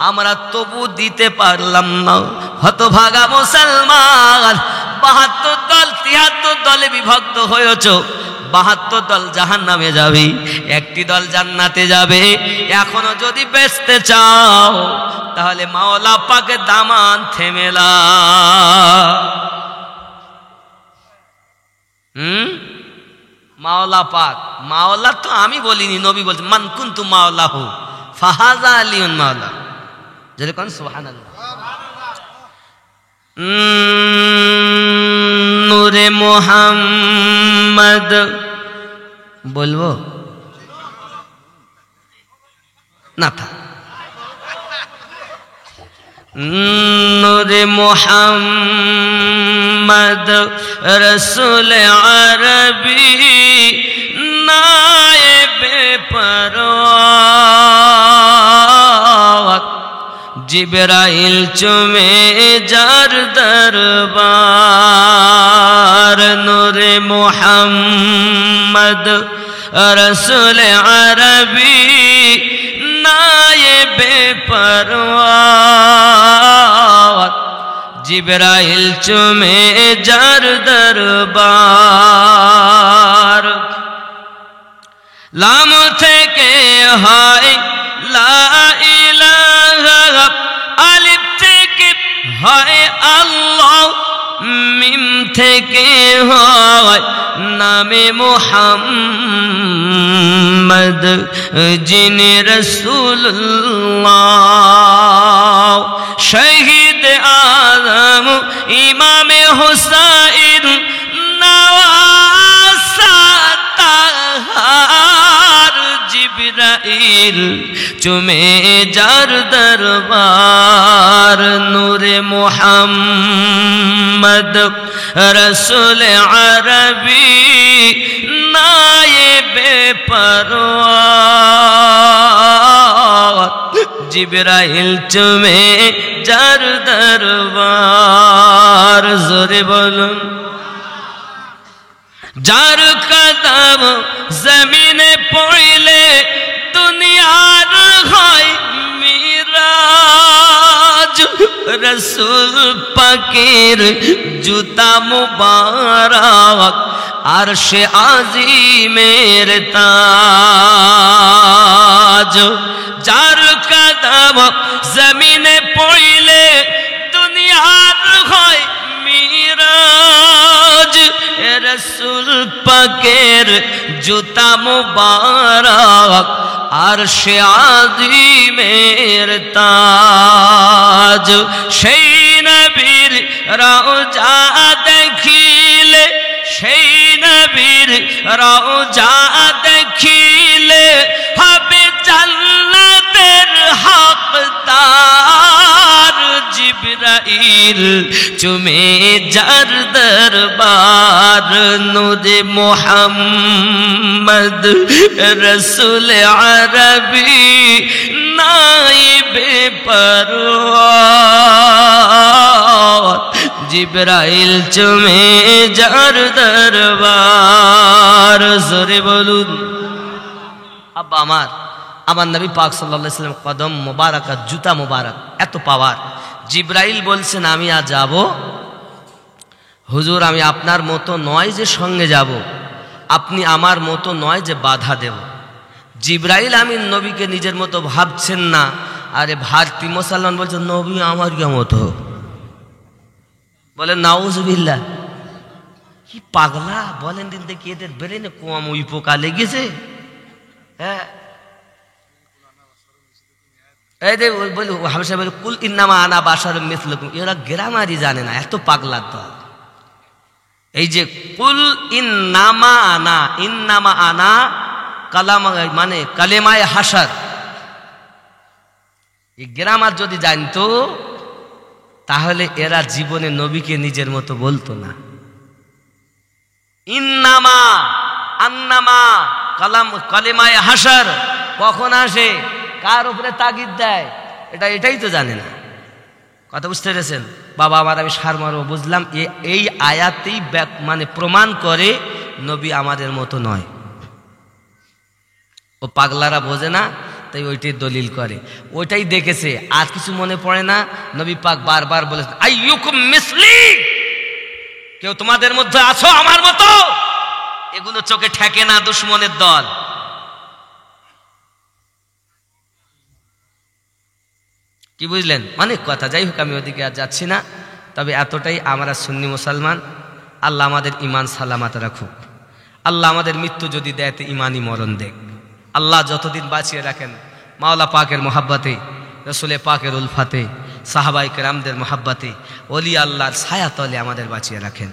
আমরা তবু দিতে পারলাম না। হতভাগা মুসলমান, 72 দল 73 দলে বিভক্ত হয়েছ। 72 দল জাহান্নামে যাবে, একটি দল জান্নাতে যাবে। এখনো যদি বেচতে চাও তাহলে মাওলা পাকের দামান থেমেলা। মাওলা পাক, মাওলা তো আমি বলিনি, নবী বলছেন, মান কুনতু মাওলাহু ফাহাযা আলিউন মাওলা। যেরকম সুবহানাল্লাহ। নূরে মুহাম্মদ বলবো না থা। নূরে মুহাম্মদ রসুল আরবি নায়েবে পরওয়ার, জিবরাইল চুমে যার দরবার। নূরে মুহাম্মদ রসুল আরবি নায়েবে পরওয়ার, জিবরাইল চুমে যার দরবার। লাম থেকে হয় লা ইলাহা, আলিফ থেকে হয় আল্লাহ, মিম থেকে হয় নামে মুহাম্মদ, যিনি রাসূলুল্লাহ। শহীদ আযম ইমামে হুসাইন নওয়াসা তাহার, জিবরাইল চুমে যার দরবার। নূরে মুহাম্মদ রসুল আরবি নায়েবে পরওয়ার, জিবরাইল চুমে যার দরবার। জোরে বলুন। যার কদম জমিনে পড়লে দুনিয়ার হয় মিরাজ, রসুল পাকের জুতা মুবারক আরশে আজিমের তাজ। যার কদম জমিনে পড়লে দুনিয়ার হয় মিরাজ, রসুল পাকের জুতা মুবারক আরশে আজিমের তাজ। সেই নবীর রওজা দেখিলে, সেই নবীর রওজা দেখিলে হবে জান্নাতের হকদার। জিবরাইল চুমে যার দরবার। নূরে মুহাম্মদ রসুল আরবি নায়েবে পরওয়ার, জিবরাইল চুমে যার দরবার, জোরে বলুন। আব্বা আমার নবী পাক সাল্লাল্লাহু আলাইহি ওয়াসাল্লাম কদম মোবারক, জুতা মোবারক এত পাওয়ার। জিবরাইল বলছেন আমি আজ যাব হুজুর, আমি আপনার মতো নয় যে সঙ্গে যাব, আপনি আমার মতো নয় যে বাধা দেব। জিবরাইল আমিন নবীকে নিজের মতো ভাবছেন না, আরে ভারতী মুসলমান বলছেন নবী আমার মতো। বলেন নাউজুবিল্লাহ, কি পাগলা বলেন দিন দেখি, এদের ব্রেনে কম ওই পোকা লেগেছে। হ্যাঁ, এই যে বলি হাবশা বলে কুল ইন্নামা আনা বাশারুম মিসলুকুম, এরা গ্রামারই জানে না, এত পাগলার দল। এই যে কুল ইন্নামা আনা কালাম মানে কালেমায়ে হাসার, এই গ্রামার যদি জানতো তাহলে এরা জীবনে নবীকে নিজের মতো বলতো না। ইন্নামা আন্নামা কালেমায়ে হাসার কখন আসে, কার উপরে তাগিদ দেয়, এটাই তো জানে না। কথা বুঝতে পেরেছেন বাবা আমার? আমি সারমর্ম বুঝলাম, এই আয়াতেই মানে প্রমাণ করে নবী আমাদের মতো নয়। ও পাগলারা বোঝে না, তাই ওইটাই দলিল করে, ওইটাই দেখেছে, আর কিছু মনে পড়ে না। নবী পাক বারবার বলেছেন আইয়ুকুম মিসলি, কেউ তোমাদের মধ্যে আছো আমার মতো? এগুলো চোখে ঠেকে না, দুশ্মনের দল। কি বুঝলেন? অনেক কথা, যাই হোক আমি ওদিকে আর যাচ্ছি না। তবে এতটাই, আমরা সুন্নি মুসলমান, আল্লাহ আমাদের ইমান সালামাত রাখুক। আল্লাহ আমাদের মৃত্যু যদি দেয় তো ইমানই মরণ দেখ। আল্লাহ যতদিন বাঁচিয়ে রাখেন মাওলা পাকের মোহাব্বতে, রসুলে পাকের উলফাতে, সাহাবাই কেরামদের মোহাব্বতে, ওলি আল্লাহর ছায়া তলে আমাদের বাঁচিয়ে রাখেন।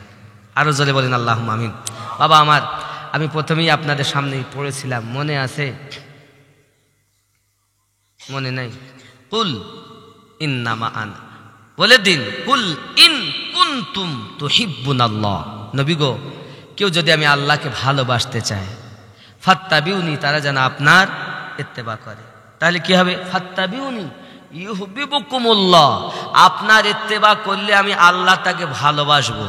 আরো জোরে বলেন আল্লাহুম্মা আমিন। বাবা আমার, আমি প্রথমেই আপনাদের সামনেই পড়েছিলাম, মনে আছে? মনে নাই? কুল ইন্নামা আনা, বলে দিন কুল ইন কুনতুম তুহিব্বুনাল্লাহ, নবী গো কেউ যদি আমি আল্লাহকে ভালোবাসতে চায়, ফাত্তাবিউনি, তারা যেন আপনার ইত্তেবা করে। তাহলে কি হবে? ফাত্তাবিউনি ইউহিব্বুকুমুল্লাহ, আপনার ইত্তেবা করলে আমি আল্লাহ তাকে ভালোবাসবো।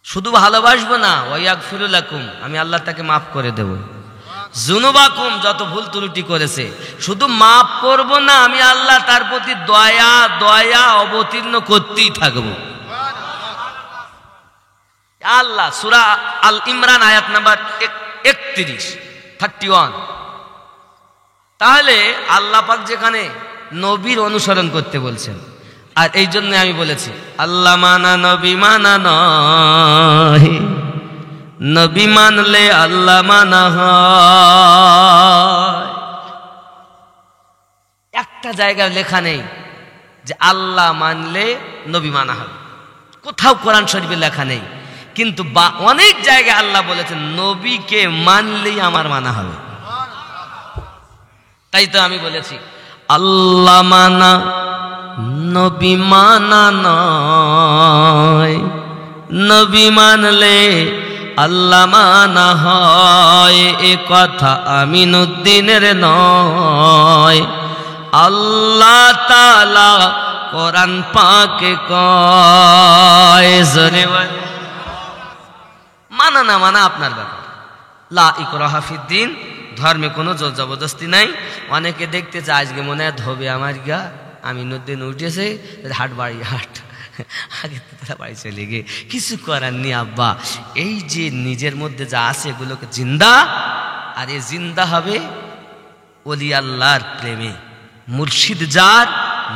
শুধু ভালোবাসবো না, ওয়ায়াগফিরু লাকুম, আমি আল্লাহ তাকে মাফ করে দেব। যুনুবাকুম, যত ভুল ত্রুটি করেছে শুধু মাফ করব না, আমি আল্লাহ তার প্রতি দয়া অবতীর্ণ করতেই থাকবো। আল্লাহ সূরা আল ইমরান আয়াত নাম্বার 31। তাহলে আল্লাহ পাক যেখানে নবীর অনুসরণ করতে বলছেন, আর এই জন্য আমি বলেছি আল্লাহ মানা নবী মানা নয়, নবী মানলে আল্লাহ মানা হয়। একটা জায়গায় লেখা নেই যে আল্লাহ মানলে নবী মানা হবে, কোথাও কোরআন শরীফে লেখা নেই। কিন্তু অনেক জায়গায় আল্লাহ বলেছেন নবীকে মানলেই আমার মানা হবে। তাই তো আমি বলেছি আল্লাহ মানা নবী মানা নয়, নবী মানলে আল্লাহ মানা হয়, এ কথা আমিনুদ্দিনের নয়, আল্লাহ তাআলা কোরআন পাকে কয়। জোরে বল। মানা না মানা আপনার ব্যাপার। লা ইকরাহা ফিদ্দিন, ধর্মে কোনো জোর জবরদস্তি নাই। অনেকে দেখতে চায় আজকে মনে হয় ধোবে আমার গা, আমিনুদ্দিন উঠেছে হাট বাড়ি হাট, আগে তো তারা বাড়ি চলে গিয়ে কিছু করার নেই আব্বা। এই যে নিজের মধ্যে যা আছে এগুলোকে জিন্দা, আর এ জিন্দা হবে ওলি আল্লাহর প্রেমে। মুর্শিদ যার,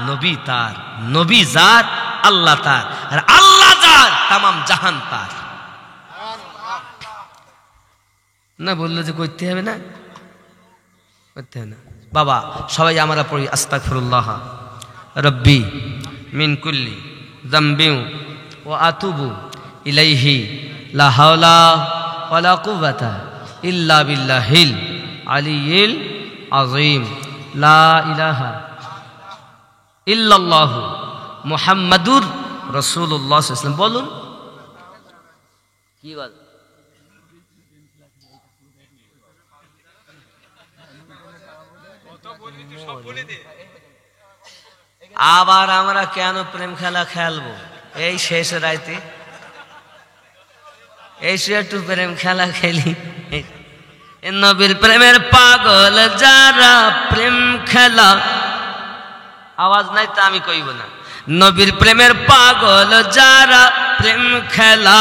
নবী তার, নবী যার, আল্লাহ তার, আর আল্লাহ যার, তামাম জাহান তার। না বললো যে করতে হবে না, করতে হবে না। বাবা সবাই আমরা পড়ি আস্তাগফিরুল্লাহ রব্বি মিন কুল্লি যামবিন ওয়া আতুবু ইলাইহি লা হাওলা ওয়ালা কুওয়াতা ইল্লা বিল্লাহিল আলিয়্যিল আযীম। লা ইলাহা ইল্লাল্লাহু মুহাম্মাদুর রাসূলুল্লাহ সাল্লাল্লাহু আলাইহি ওয়াসাল্লাম। বলুন কি বল? আবার আমরা কেন প্রেম খেলা খেলবো এই শেষ রাইতে? এই সে একটু প্রেম খেলা খেলি। নবীর প্রেমের পাগল যারা প্রেম খেলা, আওয়াজ নাই তা আমি কইব না। নবীর প্রেমের পাগল যারা প্রেম খেলা,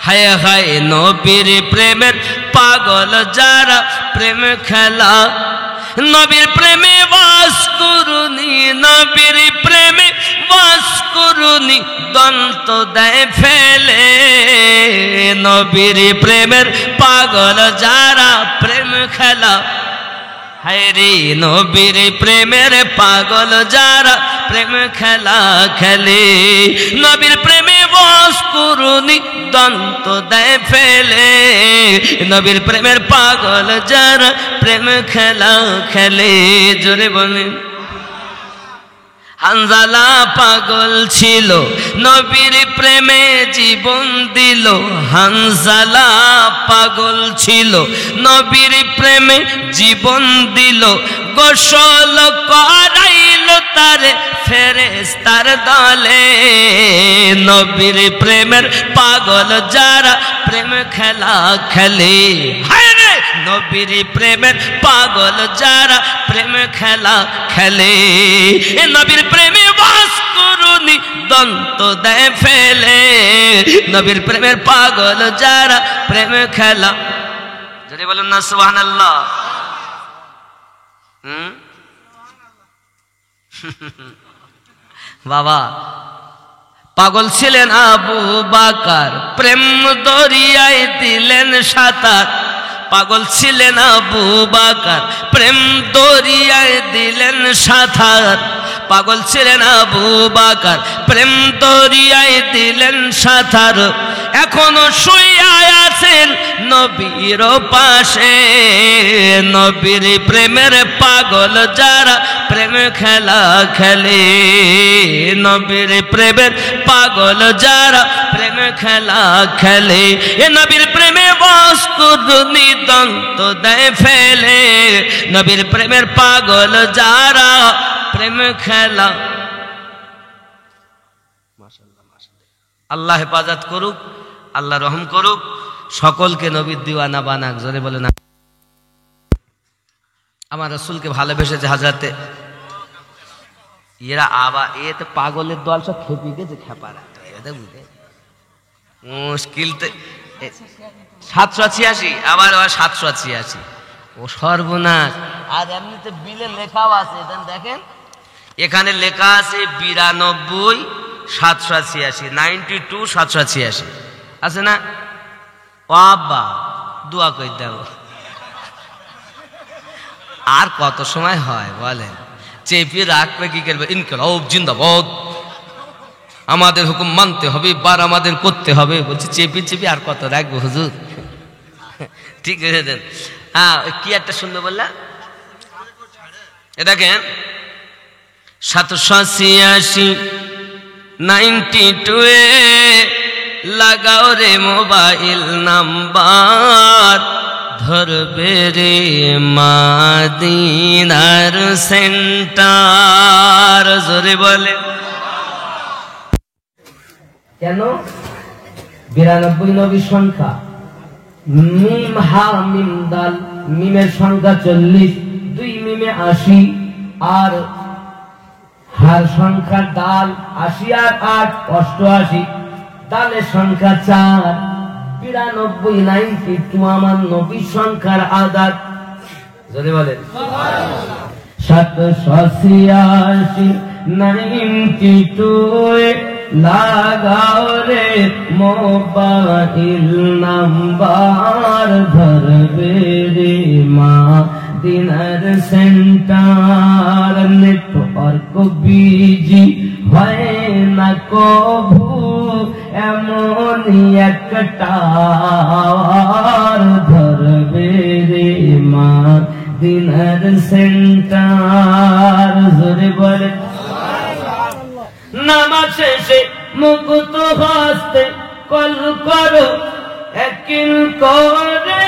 হায় হায় নবীর প্রেমের পাগল যারা প্রেম খেলা, নবীর প্রেমে বাস করুনি, নবীর প্রেমে বাস করুনি, দন্ত দেয় ফেলে। নবীর প্রেমের পাগল যারা প্রেম খেলা, হায় রে নবীর প্রেমের পাগল যারা প্রেম খেলা খেলে, নবীর প্রেমে বাস করুনি, দন্ত দেয় ফেলে। নবীর প্রেমের পাগল যারা প্রেম খেলা খেলে, জোরে বলেন। হানজালা পাগল ছিল নবীর প্রেমে জীবন দিল, হানজালা পাগল ছিল নবীর প্রেমে জীবন দিল, গোসল করাইল তারে ফেরেশতার দলে। নবীর প্রেমের পাগল যারা প্রেম খেলা খেলে, হায় রে নবীর প্রেমের পাগল যারা প্রেম খেলা খেলে, নবীর প্রেমে বাস করুনি, দন্ত দেয় ফেলে। নবীর প্রেমের পাগল যারা প্রেম খেলা, যদি বলুন না সুবহানাল্লাহ। বাবা পাগল ছিলেন আবু বকর, প্রেম দরিয়ায় দিলেন সাঁতার। পাগল ছিলেন আবু বকর, প্রেম দরিয়ায় দিলেন সাঁতার। পাগল ছিলেন আবু বকর, প্রেম দরিয়ায় দিলেন সাঁতার। এখনো শুইয়া আছেন নবীর পাশে, নবীর প্রেমের পাগল যারা প্রেম খেলা খেলে, নবীর প্রেমের পাগল যারা প্রেম খেলা খেলে, এ নবীর প্রেমে বাস করুনি, দন্ত দেয় ফেলে। নবীর প্রেমের পাগল যারা প্রেম খেলা। আল্লাহ হেফাজত করুক, আল্লাহ রহম করুক, সকলকে নবীর দিওয়ানা বানাক, জোরে বলে না। আমার রাসূলকে ভালোবেসেছে হাজরাতে, এরা আবার এতে পাগলের দল সব খেপি গেছে, খেপারা মুশকিল। 786 আবার 786, ও সর্বনাশ। আর এমনিতে বিলে লেখাও আছে, দেখেন এখানে লেখা আছে 92 786, 92 786 আছে না? বাবা দোয়া করে দাও। আর কত সময় হয় বলেন? চেপে রাখবে কি করবে? ইনকলাব জিন্দাবাদ, আমাদের হুকুম মানতে হবে, বার আমাদের করতে হবে। বলছি চেপে চেপে আর কত রাখবো হুজুর? ঠিক আছে দেন। হ্যাঁ কি একটা শুনবে বললা? এ দেখেন 786 92 এ লাগাও রে মোবাইল নাম্বার, ধরবে রে মাদিনার সেন্টার, জোরে বলে। কেন 92 নবীর সংখ্যা, মিম হা মিম দাল, মিমের সংখ্যা 40, 2 মিমে 80, আর হার সংখ্যা দাল 80 আর 8 88, দালের সংখ্যা 4, 92 92 আমার নবীর সংখ্যার আদাত, যদি বলেন 786 92 লাগাও রে মোবাইল নাম্বার, ধরবে রে মাদিনার সেন্টার। নেটওয়ার্ক বিজি হয় না কভু, এমনই একটা ধরবে রে মাদিনার সেন্টার, জোরে বলে। নামাজ শেষে মুকুত হস্তে কল করো একিন করে,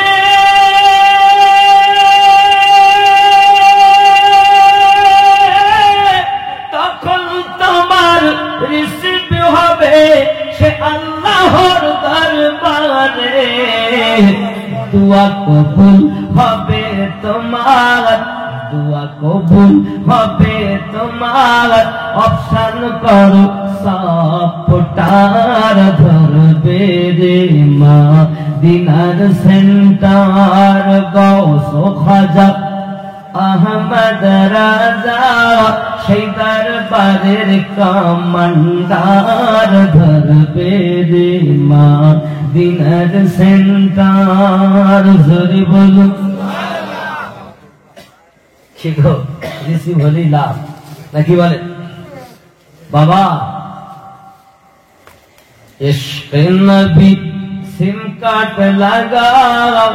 তব দুয়া কবুল হবে তোমার, দুয়া কবুল হবে তোমার। অপশন করো সাপোর্টার, ধরবে রে মদিনার সেন্টার। গৌস খাজা আহমদ রাজা সেই দরবারের কমান্ডার, ধরবে রে মদিনার সেন্টার। জোরে বলুন কি গো, ঋষি বলি লাভ নাকি বলে বাবা? ইশকে নবী সিম কাট লাগাও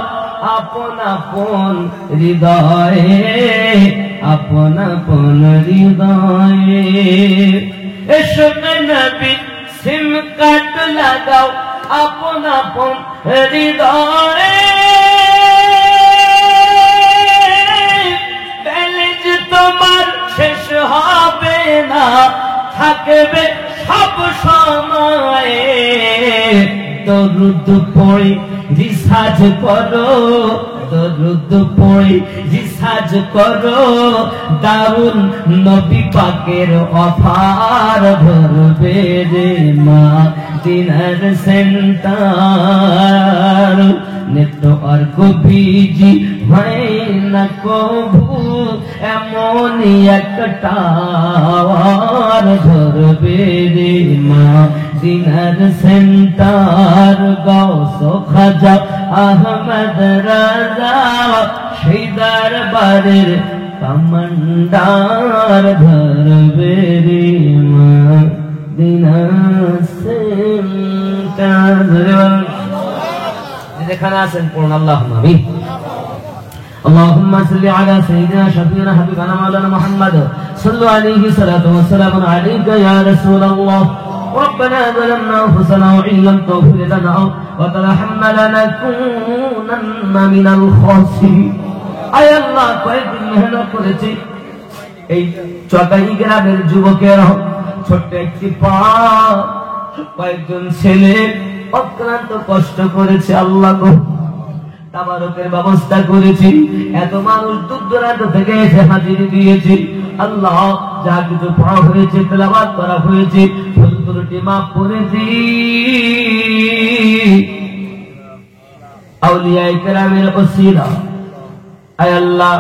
আপন আপন হৃদয়ে, আপন আপন হৃদয়ে। ইশকে নবী সিম কাট লাগাও আপন আপন হৃদয়ে। তোমার শেষ হবে না, থাকবে সব সময়ে। দরুদ পড়ে রিসাজ করো, দরুদ পড়ে রিসাজ করো। দারুন নবী পাকের অফার, ধরবে রে মদিনার সেন্টার। নেটওয়ার্ক বিজি হয় না কভু, এমনই একটা ধরবে রে মদিনার সেন্টার। গৌস খাজা আহমদ রাজা সেই দরবারের কমান্ডার, ধরবে রে মদিনার সেন্টার। যেখানে আছেন পড়ুন আল্লাহুম্মা আমিন। اللهم صل على سيدنا شفيعنا حبيبنا مولانا محمد صلى عليه الصلاة والسلام عليك يا رسول الله. ربنا ظلمنا أنفسنا وإن لم تغفر لنا وترحمنا لنكونن من الخاسرين. আয় আল্লাহ, কয়েকদিন মেহনত করেছি এই চকাই গ্রামের যুবকেরা, ছোট্ট একটি পা, কয়েকজন ছেলে অক্লান্ত কষ্ট করেছে। আল্লাহ গো, তাবারকের ব্যবস্থা করেছি, এত মানুষ দূর দূরান্ত থেকে এসে হাজিরি দিয়েছি। আল্লাহ, যা কিছু পড়া হয়েছে, তেলাওয়াত করা হয়েছে, ভুল ত্রুটি মাফ করেছি। আউলিয়ায়ে কেরামের ওসিলা, আয় আল্লাহ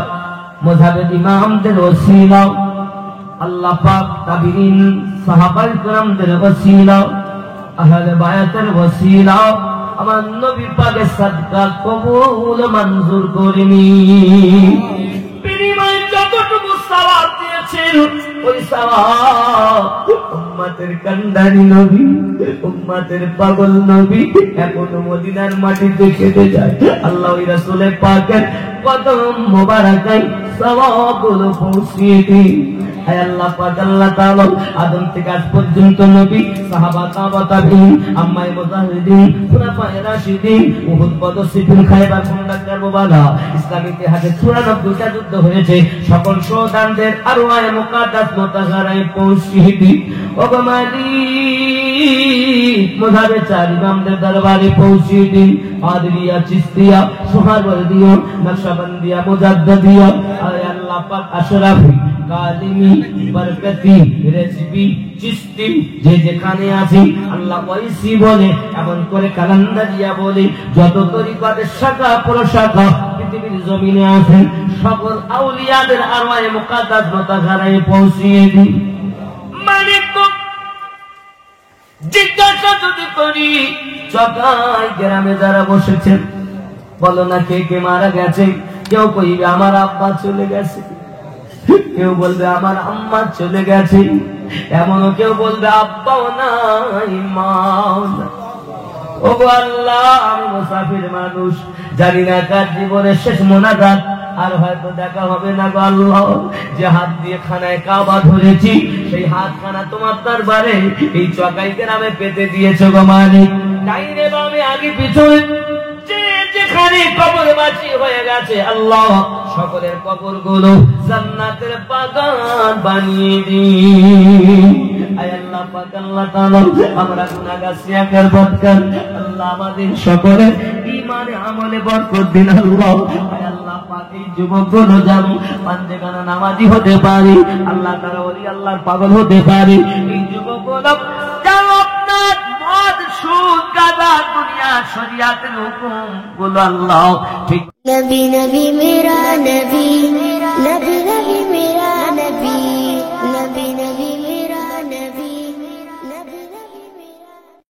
মুজাহিদ ইমামদের ওসিলা, আল্লাহ পাক তাবিঈন সাহাবায়ে কেরামদের ওসিলা, আহলে বায়াতের ওসিলা, আমার নবী পাকের সাদকা কবুল মঞ্জুর করে নি। বিনিময়ে যতটুকু সওয়াব দিয়েছেন, ওই সওয়াব উম্মতের কান্ডারি নবী, উম্মতের পাগল নবী এখনো মদিনার মাটিতে খেতে যায়। আল্লাহ ওই রাসূলের পাকের কদম মোবারকায় সওয়াবগুলো পৌঁছিয়ে দিন। আয় আল্লাহ পাক, আল্লাহ তাআলা আদম থেকে আজ পর্যন্ত নবী, সাহাবা, তাবিঈন, আম্মায়ে মুজাহিদিন, খুলাফায়ে রাশিদিন, উহুদ, বদর, সিফিন, খায়বার, খন্দক, কারবালা, ইসলামী ইতিহাসে 94টা যুদ্ধ হয়েছে। সকল শহীদদের আরওয়ায়ে মুকাদ্দাস মুতাহারায় পৌঁছিয়ে দিন। ওগো মালিক, মুজাহিদ চার ইমামদের দরবারে পৌঁছিয়ে দিন। কাদরিয়া, চিশতিয়া, সুহরাওয়ার্দিয়া, নকশবন্দিয়া, মুজাদ্দিদিয়া, আয় আল্লাহ পাক আশরাফি, কালিমি, বরকতি, রেজবি, চিশতি যে যেখানে আছে আল্লাহ ওয়াইসি বলে, এমন করে কালান্দারিয়া বলে, যত তরিকাতের শাখা প্রশাখা পৃথিবীর জমিনে আছেন, সকল আউলিয়াদের আরওয়ায়ে মুকাদ্দাস মুতাহারায় পৌঁছিয়ে দিন। মালিক জিজ্ঞাসা যদি করি, চকাই গ্রামে যারা বসেছেন, বলো না কে কে মারা গেছে? কেউ কইবে আমার আব্বা চলে গেছে, কেউ বলবে আমার আম্মা চলে গেছে, এমনও কেউ বলবে আব্বাও নাই, মাও নাই। ওগো আল্লাহ, আমি মুসাফির মানুষ, জানি না কার জীবনের শেষ মোনাজাত, আর হয়তো দেখা হবে না গো আল্লাহ। যে হাত দিয়ে খানায় কাবা ধরেছি, সেই হাতখানা তোমার দরবারে এই চকাই গ্রামে পেতে দিয়েছো গো মালিক। ডাইনে বামে আগে পিছনে যেখানে কবরবাসী হয়ে গেছে, আল্লাহ সকলের কবরগুলো জান্নাতের বাগান বানিয়ে দিন। আয় আল্লাহ পাক আল্লাহ তাআলা আমরা গুনাহগার সিয়াকার বদকার আল্লাহ আমাদের সকলে ঈমানে আমলে বরকত দিন আল্লাহ আয় আল্লাহ পাক এই যুবকগুলো যেন পাঞ্জেগানা নামাজি হতে পারি আল্লাহ তাআলা ওলি আল্লাহর পাগল হতে পারি এই যুবকগুলো যেন আপনার মদ সুদ গাঁজা দুনিয়া শরিয়াতের হুকুম গুলো আল্লাহ ঠিক नबी नबी मेरा नबी नबी